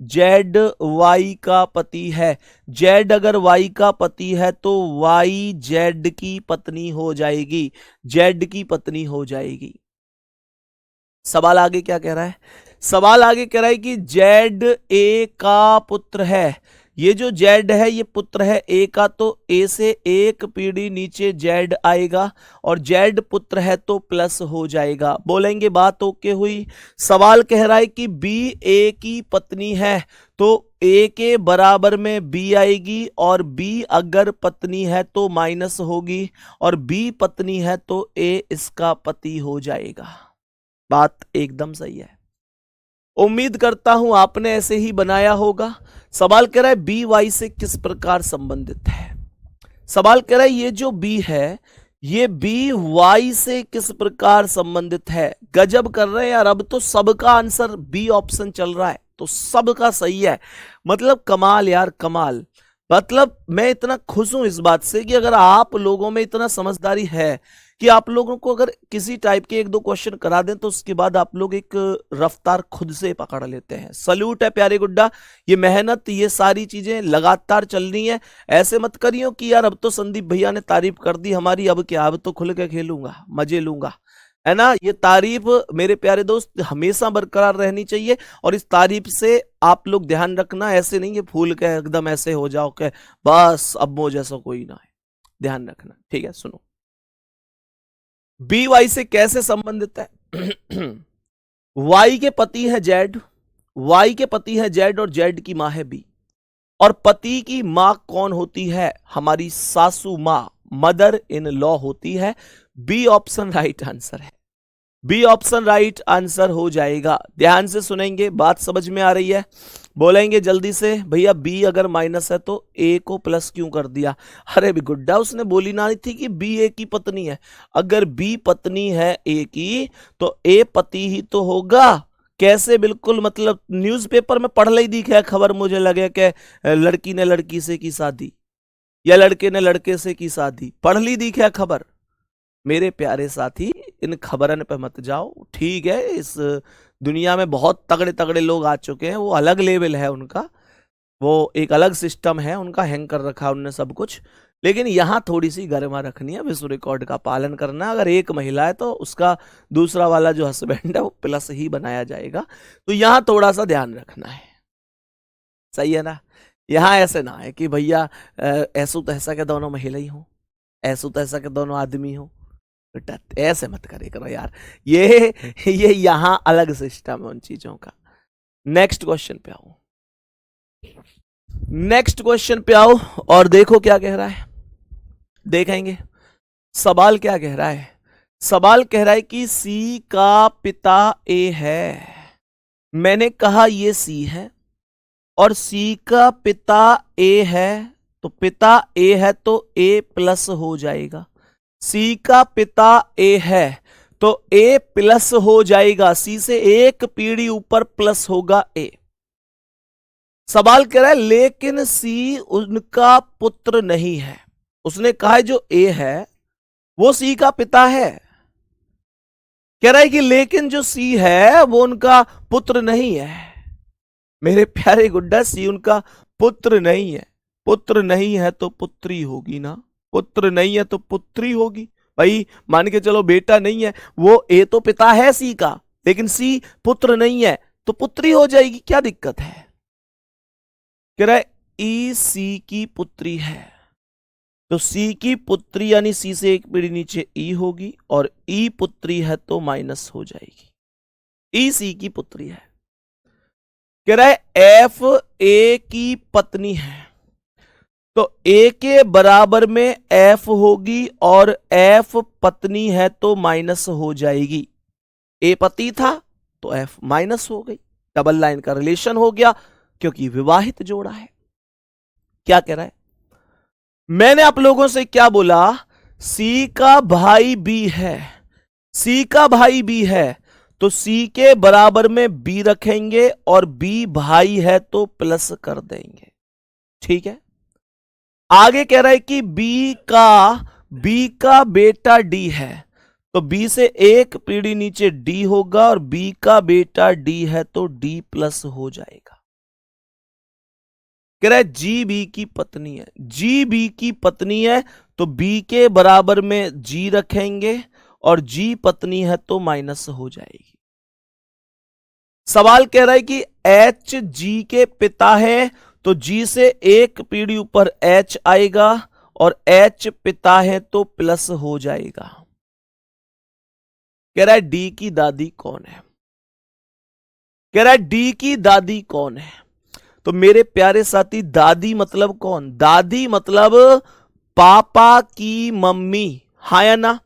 जेड वाई का पति है। जेड अगर वाई का पति है तो वाई जेड की पत्नी हो जाएगी, जेड की पत्नी हो जाएगी। सवाल आगे क्या कह रहा है? सवाल आगे कह रहा है कि जेड ए का पुत्र है। ये जो जेड है ये पुत्र है ए का, तो ए से एक पीढ़ी नीचे जेड आएगा और जेड पुत्र है तो प्लस हो जाएगा। बोलेंगे बात ओके हुई। सवाल कह रहा है कि बी ए की पत्नी है, तो ए के बराबर में बी आएगी और बी अगर पत्नी है तो माइनस होगी, और बी पत्नी है तो ए इसका पति हो जाएगा। बात एकदम सही है। उम्मीद करता हूं आपने ऐसे ही बनाया होगा। सवाल कह रहा है बी वाई से किस प्रकार संबंधित है। सवाल कह रहा है ये जो बी है ये बी वाई से किस प्रकार संबंधित है। गजब कर रहे हैं यार, अब तो सबका आंसर बी ऑप्शन चल रहा है, तो सबका सही है। मतलब कमाल यार, कमाल। मतलब मैं इतना खुश हूं इस बात से कि अगर आप लोगों में इतना समझदारी है कि आप लोगों को अगर किसी टाइप के एक दो क्वेश्चन करा दें तो उसके बाद आप लोग एक रफ्तार खुद से पकड़ लेते हैं। सल्यूट है प्यारे गुड्डा, ये मेहनत, ये सारी चीजें लगातार चल रही हैं। ऐसे मत करियो कि यार अब तो संदीप भैया ने तारीफ कर दी हमारी, अब क्या, अब तो खुल के खेलूंगा, मजे लूंगा, है ना। ये तारीफ मेरे प्यारे दोस्त हमेशा बरकरार रहनी चाहिए, और इस तारीफ से आप लोग ध्यान रखना, ऐसे नहीं है फूल के एकदम ऐसे हो जाओ के बस अब वो जैसा कोई ना है, ध्यान रखना, ठीक है। सुनो, बी वाई से कैसे संबंधित है। वाई के पति है जेड, वाई के पति है जेड और जेड की मां है बी, और पति की मां कौन होती है? हमारी सासू मां, मदर इन लॉ होती है। बी ऑप्शन राइट आंसर है, बी ऑप्शन राइट आंसर हो जाएगा। ध्यान से सुनेंगे, बात समझ में आ रही है? बोलेंगे जल्दी से भैया बी अगर माइनस है तो ए को प्लस क्यों कर दिया? अरे भी गुड्डा, उसने बोली ना थी कि बी ए की पत्नी है। अगर बी पत्नी है ए की तो ए पति ही तो होगा। कैसे? बिल्कुल, मतलब न्यूज़पेपर में पढ़ ली दिखा है खबर, मुझे लगे कि लड़की ने लड़की से की शादी या लड़के ने लड़के से की शादी, पढ़ ली दिखा है खबर। मेरे प्यारे साथी, इन खबरन पे मत जाओ, ठीक है। इस दुनिया में बहुत तगड़े तगड़े लोग आ चुके हैं, वो अलग लेवल है उनका, वो एक अलग सिस्टम है उनका, हैंग कर रखा है उनने सब कुछ। लेकिन यहाँ थोड़ी सी गरिमा रखनी है, विश्व रिकॉर्ड का पालन करना है। अगर एक महिला है तो उसका दूसरा वाला जो हस्बैंड है वो प्लस ही बनाया जाएगा, तो यहाँ थोड़ा सा ध्यान रखना है, सही है ना। यहाँ ऐसे ना है कि भैया ऐसो तैसा के दोनों महिला ही हो, ऐसो तैसा के दोनों आदमी हो, ऐसे मत करे करो यार। ये यहां अलग सिस्टम है उन चीजों का। नेक्स्ट क्वेश्चन पे आओ, नेक्स्ट क्वेश्चन पे आओ और देखो क्या कह रहा है। देखेंगे सवाल क्या कह रहा है। सवाल कह रहा है कि सी का पिता ए है। मैंने कहा ये सी है और सी का पिता ए है, तो पिता ए है तो ए प्लस हो जाएगा। सी का पिता ए है तो ए प्लस हो जाएगा, सी से एक पीढ़ी ऊपर प्लस होगा ए। सवाल कह रहा है लेकिन सी उनका पुत्र नहीं है। उसने कहा है जो ए है वो सी का पिता है, कह रहा है कि लेकिन जो सी है वो उनका पुत्र नहीं है। मेरे प्यारे गुड्डा, सी उनका पुत्र नहीं है, पुत्र नहीं है तो पुत्री होगी ना, पुत्र नहीं है तो पुत्री होगी। भाई मान के चलो बेटा नहीं है, वो ए तो पिता है सी का, लेकिन सी पुत्र नहीं है तो पुत्री हो जाएगी, क्या दिक्कत है। कह रहा है ई सी की पुत्री है, तो सी की पुत्री यानी सी से एक पीढ़ी नीचे ई होगी, और ई पुत्री है तो माइनस हो जाएगी। ई सी की पुत्री है। कह रहा है एफ ए की पत्नी है, तो ए के बराबर में एफ होगी और एफ पत्नी है तो माइनस हो जाएगी। ए पति था तो एफ माइनस हो गई, डबल लाइन का रिलेशन हो गया क्योंकि विवाहित जोड़ा है। क्या कह रहा है? मैंने आप लोगों से क्या बोला? सी का भाई बी है, सी का भाई बी है तो सी के बराबर में बी रखेंगे और बी भाई है तो प्लस कर देंगे। ठीक है। आगे कह रहा है कि बी का बेटा डी है तो बी से एक पीढ़ी नीचे डी होगा और बी का बेटा डी है तो डी प्लस हो जाएगा। कह रहा है जी बी की पत्नी है, जी बी की पत्नी है तो बी के बराबर में जी रखेंगे और जी पत्नी है तो माइनस हो जाएगी। सवाल कह रहा है कि एच जी के पिता है तो जी से एक पीढ़ी ऊपर एच आएगा और एच पिता है तो प्लस हो जाएगा। कह रहा है डी की दादी कौन है? कह रहा है डी की दादी कौन है? तो मेरे प्यारे साथी, दादी मतलब कौन? दादी मतलब पापा की मम्मी, हाँ या ना?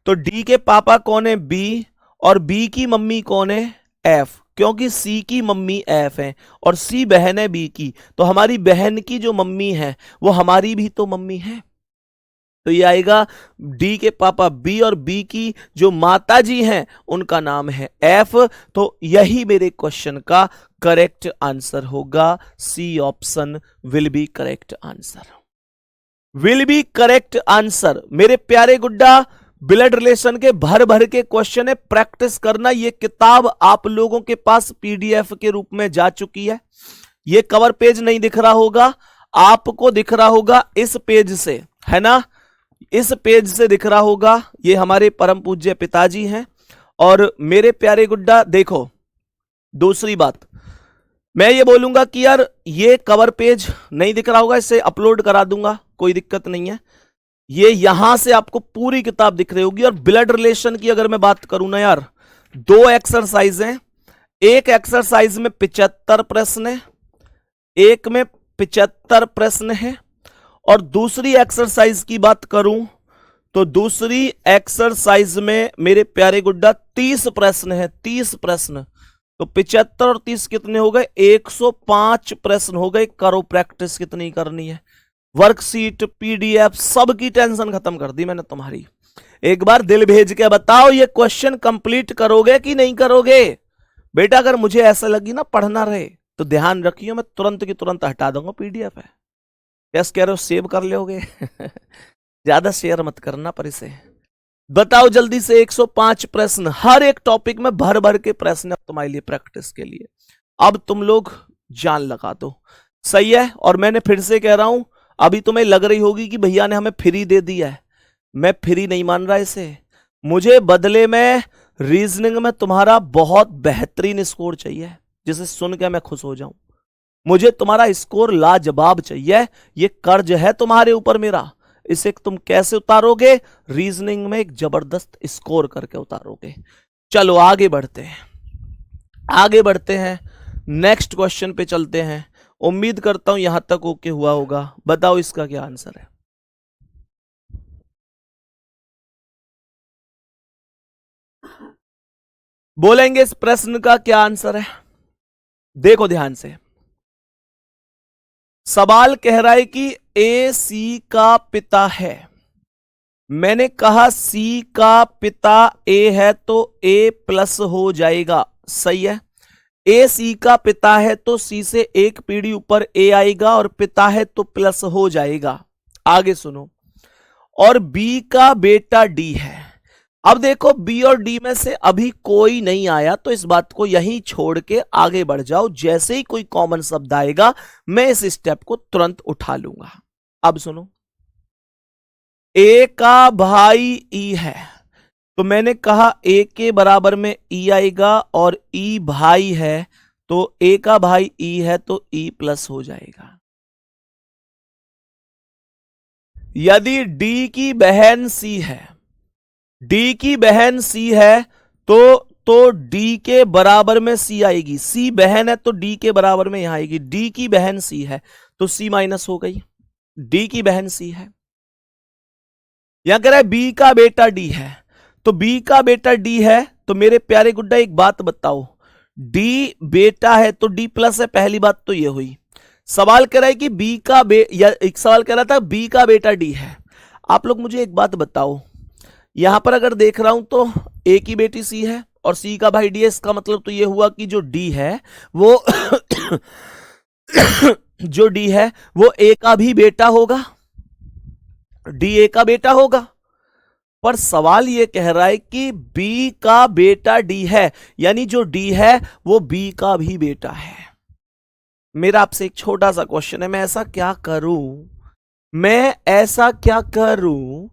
तो डी के पापा कौन है? बी, और बी की मम्मी कौन है? एफ, क्योंकि सी की मम्मी एफ है और सी बहन है बी की, तो हमारी बहन की जो मम्मी है वो हमारी भी तो मम्मी है। तो ये आएगा डी के पापा बी और बी की जो माता जी हैं उनका नाम है एफ। तो यही मेरे क्वेश्चन का करेक्ट आंसर होगा। C option will be correct answer, will be correct answer. मेरे प्यारे गुड्डा, ब्लड रिलेशन के भर भर के क्वेश्चन है, प्रैक्टिस करना। ये किताब आप लोगों के पास पीडीएफ के रूप में जा चुकी है। ये कवर पेज नहीं दिख रहा होगा आपको, दिख रहा होगा इस पेज से, है ना? इस पेज से दिख रहा होगा। ये हमारे परम पूज्य पिताजी हैं। और मेरे प्यारे गुड्डा देखो, दूसरी बात मैं ये बोलूंगा कि यार ये कवर पेज नहीं दिख रहा होगा, इसे अपलोड करा दूंगा, कोई दिक्कत नहीं है। ये यहां से आपको पूरी किताब दिख रही होगी। और ब्लड रिलेशन की अगर मैं बात करूं ना यार, 2 एक्सरसाइज हैं। एक एक्सरसाइज में 75 प्रश्न है, एक में 75 प्रश्न है। और दूसरी एक्सरसाइज की बात करूं तो दूसरी एक्सरसाइज में मेरे प्यारे गुड्डा 30 प्रश्न है, 30 प्रश्न। तो 75 और 30 कितने हो गए? 105 प्रश्न हो गए। करो प्रैक्टिस कितनी करनी है। वर्कशीट, पीडीएफ, सबकी टेंशन खत्म कर दी मैंने तुम्हारी। एक बार दिल भेज के बताओ ये क्वेश्चन कंप्लीट करोगे कि नहीं करोगे? बेटा अगर मुझे ऐसा लगी ना पढ़ना रहे तो ध्यान रखियो, मैं तुरंत की तुरंत हटा दूंगा। पीडीएफ है, यस कह रहे हो, सेव कर लोगे? ज्यादा शेयर मत करना पर इसे बताओ जल्दी से। 105 प्रश्न, हर एक टॉपिक में भर भर के प्रश्न तुम्हारे लिए प्रैक्टिस के लिए। अब तुम लोग जान लगा दो, सही है? और मैंने फिर से कह रहा हूं, अभी तुम्हें लग रही होगी कि भैया ने हमें फ्री दे दिया है। मैं फ्री नहीं मान रहा इसे। मुझे बदले में रीजनिंग में तुम्हारा बहुत बेहतरीन स्कोर चाहिए, जिसे सुन के मैं खुश हो जाऊं। मुझे तुम्हारा स्कोर लाजवाब चाहिए। ये कर्ज है तुम्हारे ऊपर मेरा। इसे तुम कैसे उतारोगे? रीजनिंग में एक जबरदस्त स्कोर करके उतारोगे। चलो आगे बढ़ते हैं, आगे बढ़ते हैं, नेक्स्ट क्वेश्चन पे चलते हैं। उम्मीद करता हूं यहां तक ओके हुआ होगा। बताओ इसका क्या आंसर है? बोलेंगे इस प्रश्न का क्या आंसर है? देखो ध्यान से, सवाल कह रहा है कि ए सी का पिता है। मैंने कहा सी का पिता ए है तो ए प्लस हो जाएगा, सही है? ए सी का पिता है तो सी से एक पीढ़ी ऊपर ए आएगा और पिता है तो प्लस हो जाएगा। आगे सुनो, और बी का बेटा डी है। अब देखो बी और डी में से अभी कोई नहीं आया, तो इस बात को यहीं छोड़ के आगे बढ़ जाओ। जैसे ही कोई कॉमन शब्द आएगा मैं इस स्टेप को तुरंत उठा लूंगा। अब सुनो, ए का भाई ई है तो मैंने कहा ए के बराबर में ई आएगा और ई भाई है तो ए का भाई ई है तो ई प्लस हो जाएगा। यदि डी की बहन सी है, डी की बहन सी है तो डी के बराबर में सी आएगी। सी बहन है तो डी के बराबर में यहां आएगी। डी की बहन सी है तो सी माइनस हो गई। डी की बहन सी है। यहां कह रहा है बी का बेटा डी है तो बी का बेटा डी है। तो मेरे प्यारे गुड्डा एक बात बताओ, डी बेटा है तो डी प्लस है, पहली बात तो ये हुई। सवाल कह रहा है कि बी का या एक सवाल कह रहा था बी का बेटा डी है। आप लोग मुझे एक बात बताओ, यहां पर अगर देख रहा हूं तो ए की बेटी सी है और सी का भाई डी है, इसका मतलब तो ये हुआ कि जो डी है वो जो डी है वो ए का भी बेटा होगा, डी ए का बेटा होगा। पर सवाल ये कह रहा है कि बी का बेटा डी है, यानी जो डी है वो बी का भी बेटा है। मेरा आपसे एक छोटा सा क्वेश्चन है, मैं ऐसा क्या करूं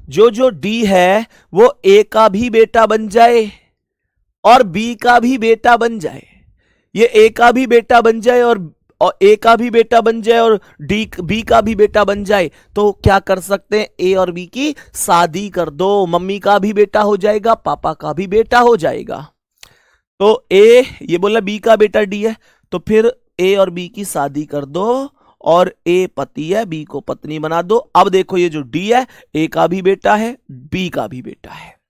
जो डी है वो ए का भी बेटा बन जाए और बी का भी बेटा बन जाए, ये ए का भी बेटा बन जाए और ए का भी बेटा बन जाए और डी बी का भी बेटा बन जाए। तो क्या कर सकते हैं, ए और बी की शादी कर दो, मम्मी का भी बेटा हो जाएगा, पापा का भी बेटा हो जाएगा। तो ए, ये बोला बी का बेटा डी है, तो फिर ए और बी की शादी कर दो और ए पति है, बी को पत्नी बना दो। अब देखो ये जो डी है ए का भी बेटा है, बी का भी बेटा है।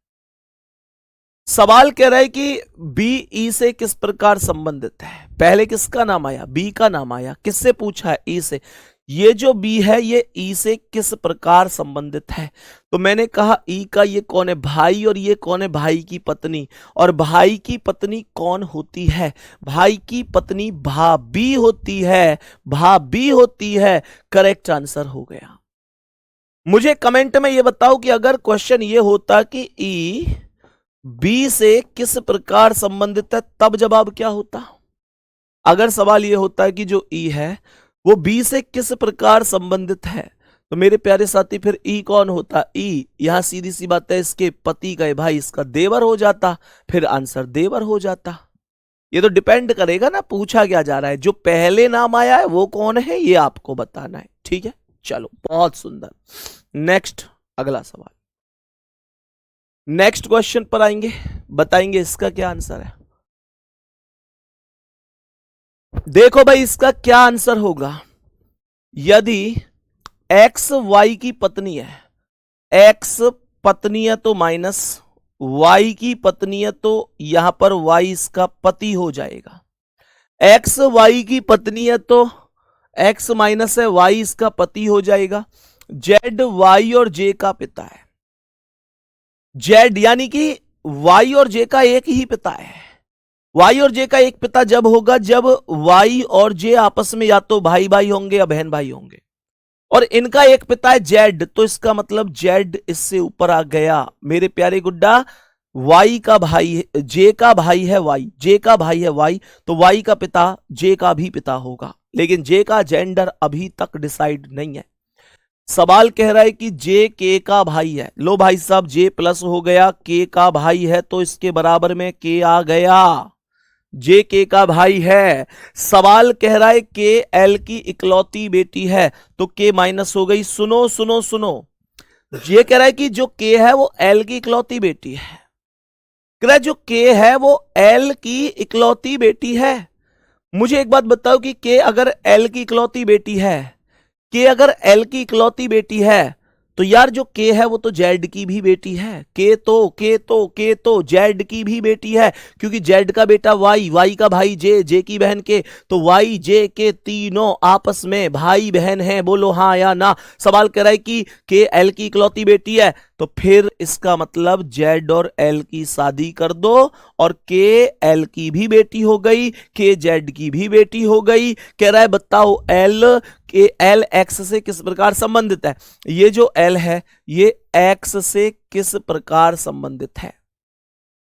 सवाल कह रहा है कि बी ई से किस प्रकार संबंधित है। पहले किसका नाम आया, बी का नाम आया, किससे पूछा है, ई से। ये जो बी है ये ई से किस प्रकार संबंधित है, तो मैंने कहा ई का ये कौन है, भाई, और ये कौन है, भाई की पत्नी। और भाई की पत्नी कौन होती है, भाई की पत्नी भाभी होती है, भाभी होती है। करेक्ट आंसर हो गया। मुझे कमेंट में ये बताओ कि अगर क्वेश्चन ये होता कि ई बी से किस प्रकार संबंधित है, तब जवाब क्या होता। अगर सवाल यह होता है कि जो ई है वो बी से किस प्रकार संबंधित है, तो मेरे प्यारे साथी फिर ई कौन होता, ई यहां सीधी सी बात है इसके पति का भाई, इसका देवर हो जाता, फिर आंसर देवर हो जाता। ये तो डिपेंड करेगा ना पूछा क्या जा रहा है, जो पहले नाम आया है वो कौन है ये आपको बताना है। ठीक है, चलो बहुत सुंदर। नेक्स्ट अगला सवाल, नेक्स्ट क्वेश्चन पर आएंगे, बताएंगे इसका क्या आंसर है। देखो भाई इसका क्या आंसर होगा, यदि एक्स वाई की पत्नी है, एक्स पत्नी है तो माइनस वाई की पत्नी है तो यहां पर वाई इसका पति हो जाएगा। एक्स वाई की पत्नी है तो एक्स माइनस है वाई इसका पति हो जाएगा। जेड वाई और जे का पिता है, जेड यानी कि वाई और जे का एक ही पिता है। वाई और जे का एक पिता जब होगा जब वाई और जे आपस में या तो भाई भाई होंगे या बहन भाई होंगे, और इनका एक पिता है जेड, तो इसका मतलब जेड इससे ऊपर आ गया। मेरे प्यारे गुड्डा, वाई का भाई, जे का भाई है वाई, जे का भाई है वाई, तो वाई का पिता जे का भी पिता होगा, लेकिन जे का जेंडर अभी तक डिसाइड नहीं है। सवाल कह रहा है कि जे के का भाई है, लो भाई साहब जे प्लस हो गया, के का भाई है तो इसके बराबर में के आ गया, जे के का भाई है। सवाल कह रहा है के एल की इकलौती बेटी है तो के माइनस हो गई। सुनो सुनो सुनो, ये कह रहा है कि जो के है वो एल की इकलौती बेटी है, कह रहा है जो के है वो एल की इकलौती बेटी है। मुझे एक बात बताओ कि के अगर एल की इकलौती बेटी है, के अगर एल की इकलौती बेटी है तो यार जो के है वो तो जेड की भी बेटी है। के तो जेड की भी बेटी है, क्योंकि जेड का बेटा वाई, वाई का भाई जे, जे की बहन के, तो वाई जे के तीनों आपस में भाई बहन हैं। बोलो हाँ या ना। सवाल कर रहा है कि के एल की इकलौती बेटी है, तो फिर इसका मतलब जेड और एल की शादी कर दो और के एल की भी बेटी हो गई, के जेड की भी बेटी हो गई। कह रहा है बताओ एल के एल एक्स से किस प्रकार संबंधित है। ये जो एल है ये एक्स से किस प्रकार संबंधित है,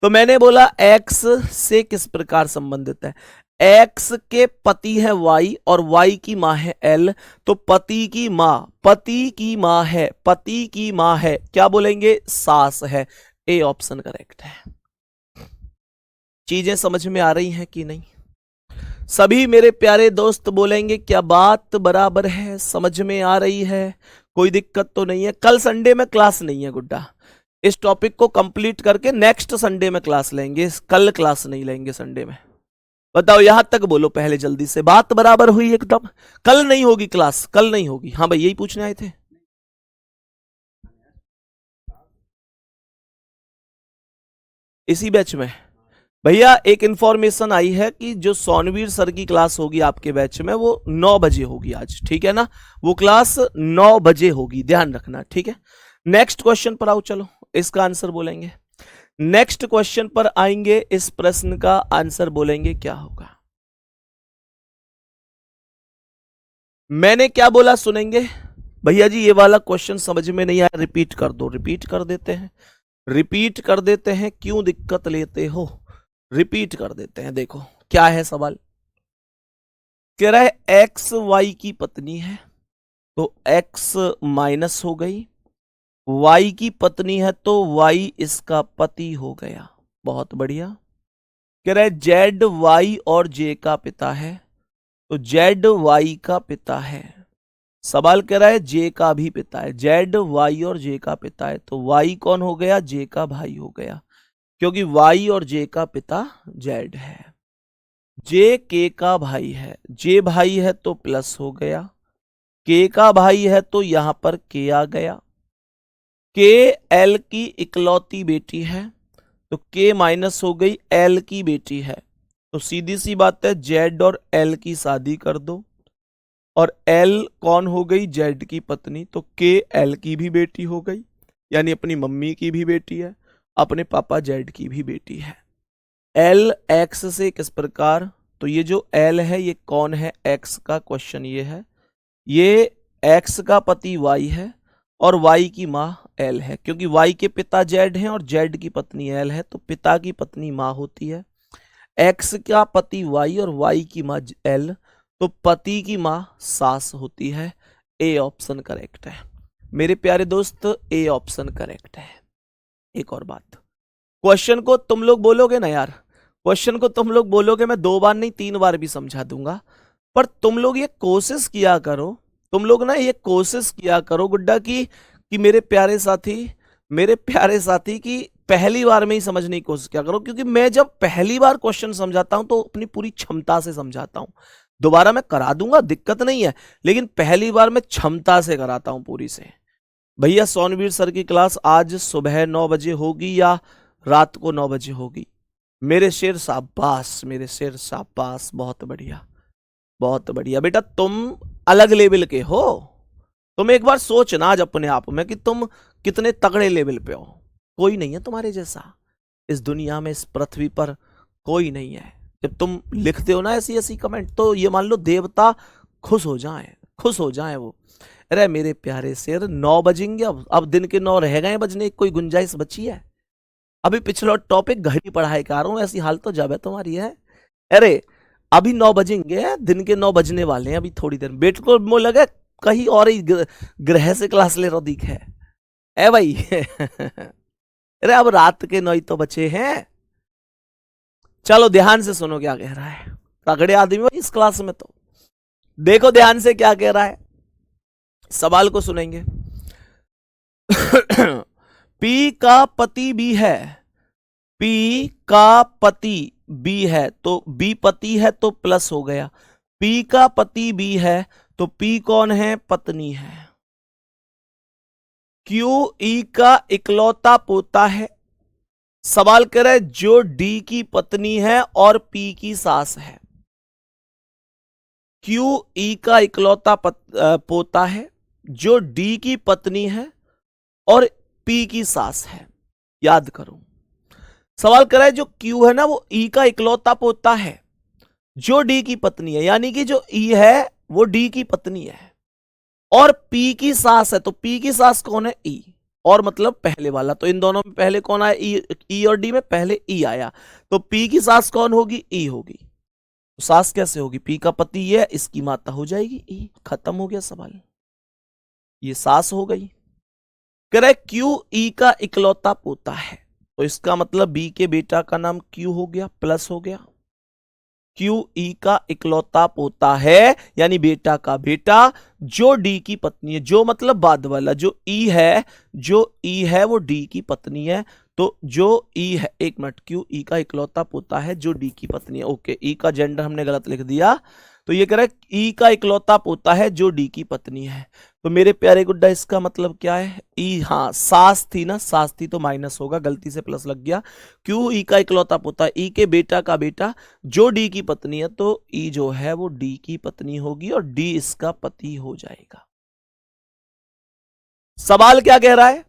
तो मैंने बोला एक्स से किस प्रकार संबंधित है। एक्स के पति है वाई और वाई की मां है एल, तो पति की मां है, पति की मां है, क्या बोलेंगे, सास है। ए ऑप्शन करेक्ट है। चीजें समझ में आ रही हैं कि नहीं? सभी मेरे प्यारे दोस्त बोलेंगे क्या बात बराबर है, समझ में आ रही है, कोई दिक्कत तो नहीं है। कल संडे में क्लास नहीं है गुड्डा, इस टॉपिक को कंप्लीट करके नेक्स्ट संडे में क्लास लेंगे, कल क्लास नहीं लेंगे संडे में। बताओ यहां तक बोलो पहले जल्दी से, बात बराबर हुई एकदम। कल नहीं होगी क्लास, कल नहीं होगी। हाँ भाई यही पूछने आए थे। इसी बैच में भैया एक इंफॉर्मेशन आई है कि जो सोनवीर सर की क्लास होगी आपके बैच में वो 9 बजे होगी आज, ठीक है ना। वो क्लास 9 बजे होगी, ध्यान रखना, ठीक है। नेक्स्ट क्वेश्चन पर आओ, चलो इसका आंसर बोलेंगे। नेक्स्ट क्वेश्चन पर आएंगे, इस प्रश्न का आंसर बोलेंगे क्या होगा। मैंने क्या बोला सुनेंगे भैया जी। ये वाला क्वेश्चन समझ में नहीं आया, रिपीट कर दो। रिपीट कर देते हैं, रिपीट कर देते हैं, क्यों दिक्कत लेते हो, रिपीट कर देते हैं। देखो क्या है सवाल, कह रहा है एक्स वाई की पत्नी है, तो एक्स माइनस हो गई, वाई की पत्नी है तो वाई इसका पति हो गया। बहुत बढ़िया। कह रहा है जेड वाई और जे का पिता है, तो जेड वाई का पिता है। सवाल कह रहा है जे का भी पिता है, जेड वाई और जे का पिता है, तो वाई कौन हो गया, जे का भाई हो गया, क्योंकि वाई और जे का पिता जेड है। जे के का भाई है, जे भाई है तो प्लस हो गया, के का भाई है तो यहां पर के आ गया। के एल की इकलौती बेटी है, तो के माइनस हो गई, एल की बेटी है, तो सीधी सी बात है जेड और एल की शादी कर दो, और एल कौन हो गई, जेड की पत्नी, तो के एल की भी बेटी हो गई, यानी अपनी मम्मी की भी बेटी है, अपने पापा जेड की भी बेटी है। एल एक्स से किस प्रकार, तो ये जो एल है ये कौन है, एक्स का क्वेश्चन ये है, ये एक्स का पति वाई है और वाई की माँ एल है, क्योंकि वाई के पिता जेड हैं और जेड की पत्नी एल है, तो पिता की पत्नी माँ होती है। एक्स का पति वाई और वाई की माँ एल, तो पति की माँ सास होती है। ए ऑप्शन करेक्ट है मेरे प्यारे दोस्त, ए ऑप्शन करेक्ट है। एक और बात, क्वेश्चन को तुम लोग बोलोगे ना यार, क्वेश्चन को तुम लोग बोलोगे, मैं 2 बार नहीं 3 बार भी समझा दूंगा, पर तुम लोग ये कोशिश किया करो, तुम लोग ना ये कोशिश किया करो गुड्डा कि मेरे प्यारे साथी की पहली बार में ही समझने की कोशिश किया करो, क्योंकि मैं जब पहली बार क्वेश्चन समझाता हूं तो अपनी पूरी क्षमता से समझाता हूं। दोबारा मैं करा दूंगा, दिक्कत नहीं है, लेकिन पहली बार मैं क्षमता से कराता हूं पूरी से। भैया सोनवीर सर की क्लास आज सुबह 9 बजे होगी या रात को 9 बजे होगी? मेरे शेर शाबाश, मेरे शेर शाबाश, बहुत बढ़िया, बहुत बढ़िया। बेटा तुम अलग लेवल के हो, तुम एक बार सोचना आज अपने आप में कि तुम कितने तगड़े लेवल पे हो। कोई नहीं है तुम्हारे जैसा इस दुनिया में, इस पृथ्वी पर कोई नहीं है। जब तुम लिखते हो ना ऐसी ऐसी कमेंट, तो ये मान लो देवता खुश हो जाएं वो। अरे मेरे प्यारे शेर, 9 बजेंगे, अब दिन के 9 रह गए बजने, कोई गुंजाइश बची है? अभी पिछला टॉपिक घड़ी पढ़ाई कर रहा हूं, ऐसी हाल तो जब है तुम्हारी है। अरे अभी 9 बजेंगे, दिन के 9 बजने वाले हैं, अभी थोड़ी देर। बेट को मुझे लगा कहीं और ही ग्रह से क्लास ले रहा दिख है ए भाई अरे अब रात के 9 तो बचे हैं। चलो ध्यान से सुनो क्या कह रहा है, तगड़े आदमी भाई इस क्लास में, तो देखो ध्यान से क्या कह रहा है, सवाल को सुनेंगे। पी का पति बी है, पी का पति बी है, तो बी पति है तो प्लस हो गया, पी का पति बी है तो पी कौन है, पत्नी है। क्यू ई का इकलौता पोता है। सवाल कर रहा है जो डी की पत्नी है और पी की सास है। क्यू ई का इकलौता पोता है जो डी की पत्नी है और पी की सास है। याद करो, सवाल कर रहा है जो क्यू है ना वो ई का इकलौता पोता है जो डी की पत्नी है, यानी कि जो ई है वो डी की पत्नी है और पी की सास है, तो पी की सास कौन है, ई, और मतलब पहले वाला, तो इन दोनों में पहले कौन आया, ई और डी में पहले ई आया, तो पी की सास कौन होगी, ई होगी। तो सास कैसे होगी, पी का पति ये है, इसकी माता हो जाएगी ई, खत्म हो गया सवाल, ये सास हो गई। कह रहा है क्यू ई का इकलौता पोता है, तो इसका मतलब बी के बेटा का नाम क्यू हो गया, प्लस हो गया। क्यू ई का इकलौता पोता है यानी बेटा का बेटा जो डी की पत्नी है, जो मतलब बाद वाला, जो ई है वो डी की पत्नी है, तो जो ई है, एक मिनट, क्यू ई का इकलौता पोता है जो डी की पत्नी है। ओके, ई का जेंडर हमने गलत लिख दिया, तो ये कह रहा है ई का इकलौता पोता है जो डी की पत्नी है। तो मेरे प्यारे गुड्डा इसका मतलब क्या है? ई, हाँ सास थी ना, सास थी तो माइनस होगा, गलती से प्लस लग गया। क्यों? ई का इकलौता पोता, ई के बेटा का बेटा जो डी की पत्नी है, तो ई जो है वो डी की पत्नी होगी और डी इसका पति हो जाएगा। सवाल क्या कह रहा है?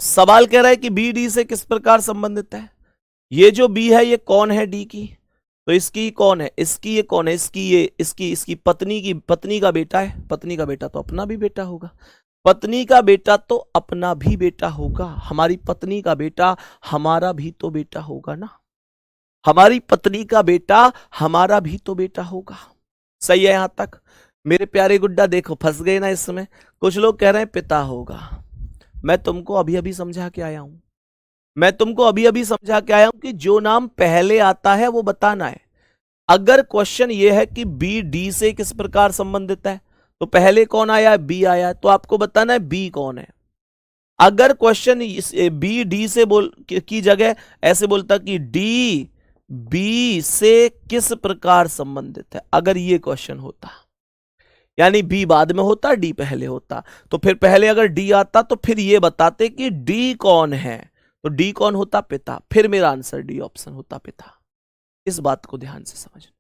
सवाल कह रहा है कि बी डी से किस प्रकार संबंधित है। ये जो बी है ये कौन है डी की? तो इसकी कौन है? इसकी ये कौन है? इसकी पत्नी का बेटा है। पत्नी का बेटा तो अपना भी बेटा होगा। पत्नी का बेटा तो अपना भी बेटा होगा। हमारी पत्नी का बेटा हमारा भी तो बेटा होगा ना। हमारी पत्नी का बेटा हमारा भी तो बेटा होगा। सही है यहां तक? मेरे प्यारे गुड्डा देखो फंस गए ना इसमें। कुछ लोग कह रहे हैं पिता होगा। मैं तुमको अभी अभी समझा के आया हूं। मैं तुमको अभी अभी समझा के आया हूं कि जो नाम पहले आता है वो बताना है। अगर क्वेश्चन ये है कि बी डी से किस प्रकार संबंधित है, तो पहले कौन आया है? बी आया है, तो आपको बताना है बी कौन है। अगर क्वेश्चन बी डी से की जगह ऐसे बोलता कि डी बी से किस प्रकार संबंधित है, अगर ये क्वेश्चन होता, यानी बी बाद में होता डी पहले होता, तो फिर पहले अगर डी आता तो फिर ये बताते कि डी कौन है। तो डी कौन होता? पिता। फिर मेरा आंसर डी ऑप्शन होता, पिता। इस बात को ध्यान से समझना।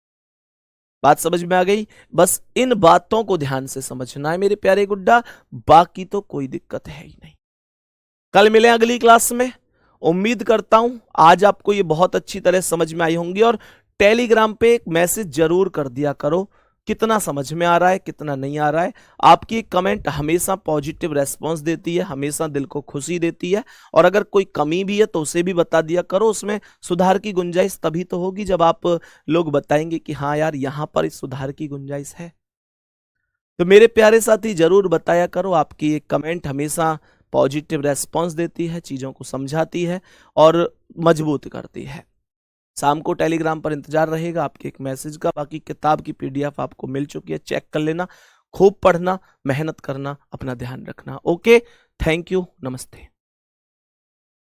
बात समझ में आ गई? बस इन बातों को ध्यान से समझना है मेरे प्यारे गुड्डा, बाकी तो कोई दिक्कत है ही नहीं। कल मिले अगली क्लास में। उम्मीद करता हूं आज आपको ये बहुत अच्छी तरह समझ में आई होंगी। और टेलीग्राम पे एक मैसेज जरूर कर दिया करो, कितना समझ में आ रहा है, कितना नहीं आ रहा है। आपकी एक कमेंट हमेशा पॉजिटिव रेस्पॉन्स देती है, हमेशा दिल को खुशी देती है। और अगर कोई कमी भी है तो उसे भी बता दिया करो। उसमें सुधार की गुंजाइश तभी तो होगी जब आप लोग बताएंगे कि हाँ यार यहां पर इस सुधार की गुंजाइश है। तो मेरे प्यारे साथी जरूर बताया करो। आपकी एक कमेंट हमेशा पॉजिटिव रेस्पॉन्स देती है, चीजों को समझाती है और मजबूत करती है। शाम को टेलीग्राम पर इंतजार रहेगा आपके एक मैसेज का। बाकी किताब की पीडीएफ आपको मिल चुकी है, चेक कर लेना। खूब पढ़ना, मेहनत करना, अपना ध्यान रखना। ओके, थैंक यू, नमस्ते।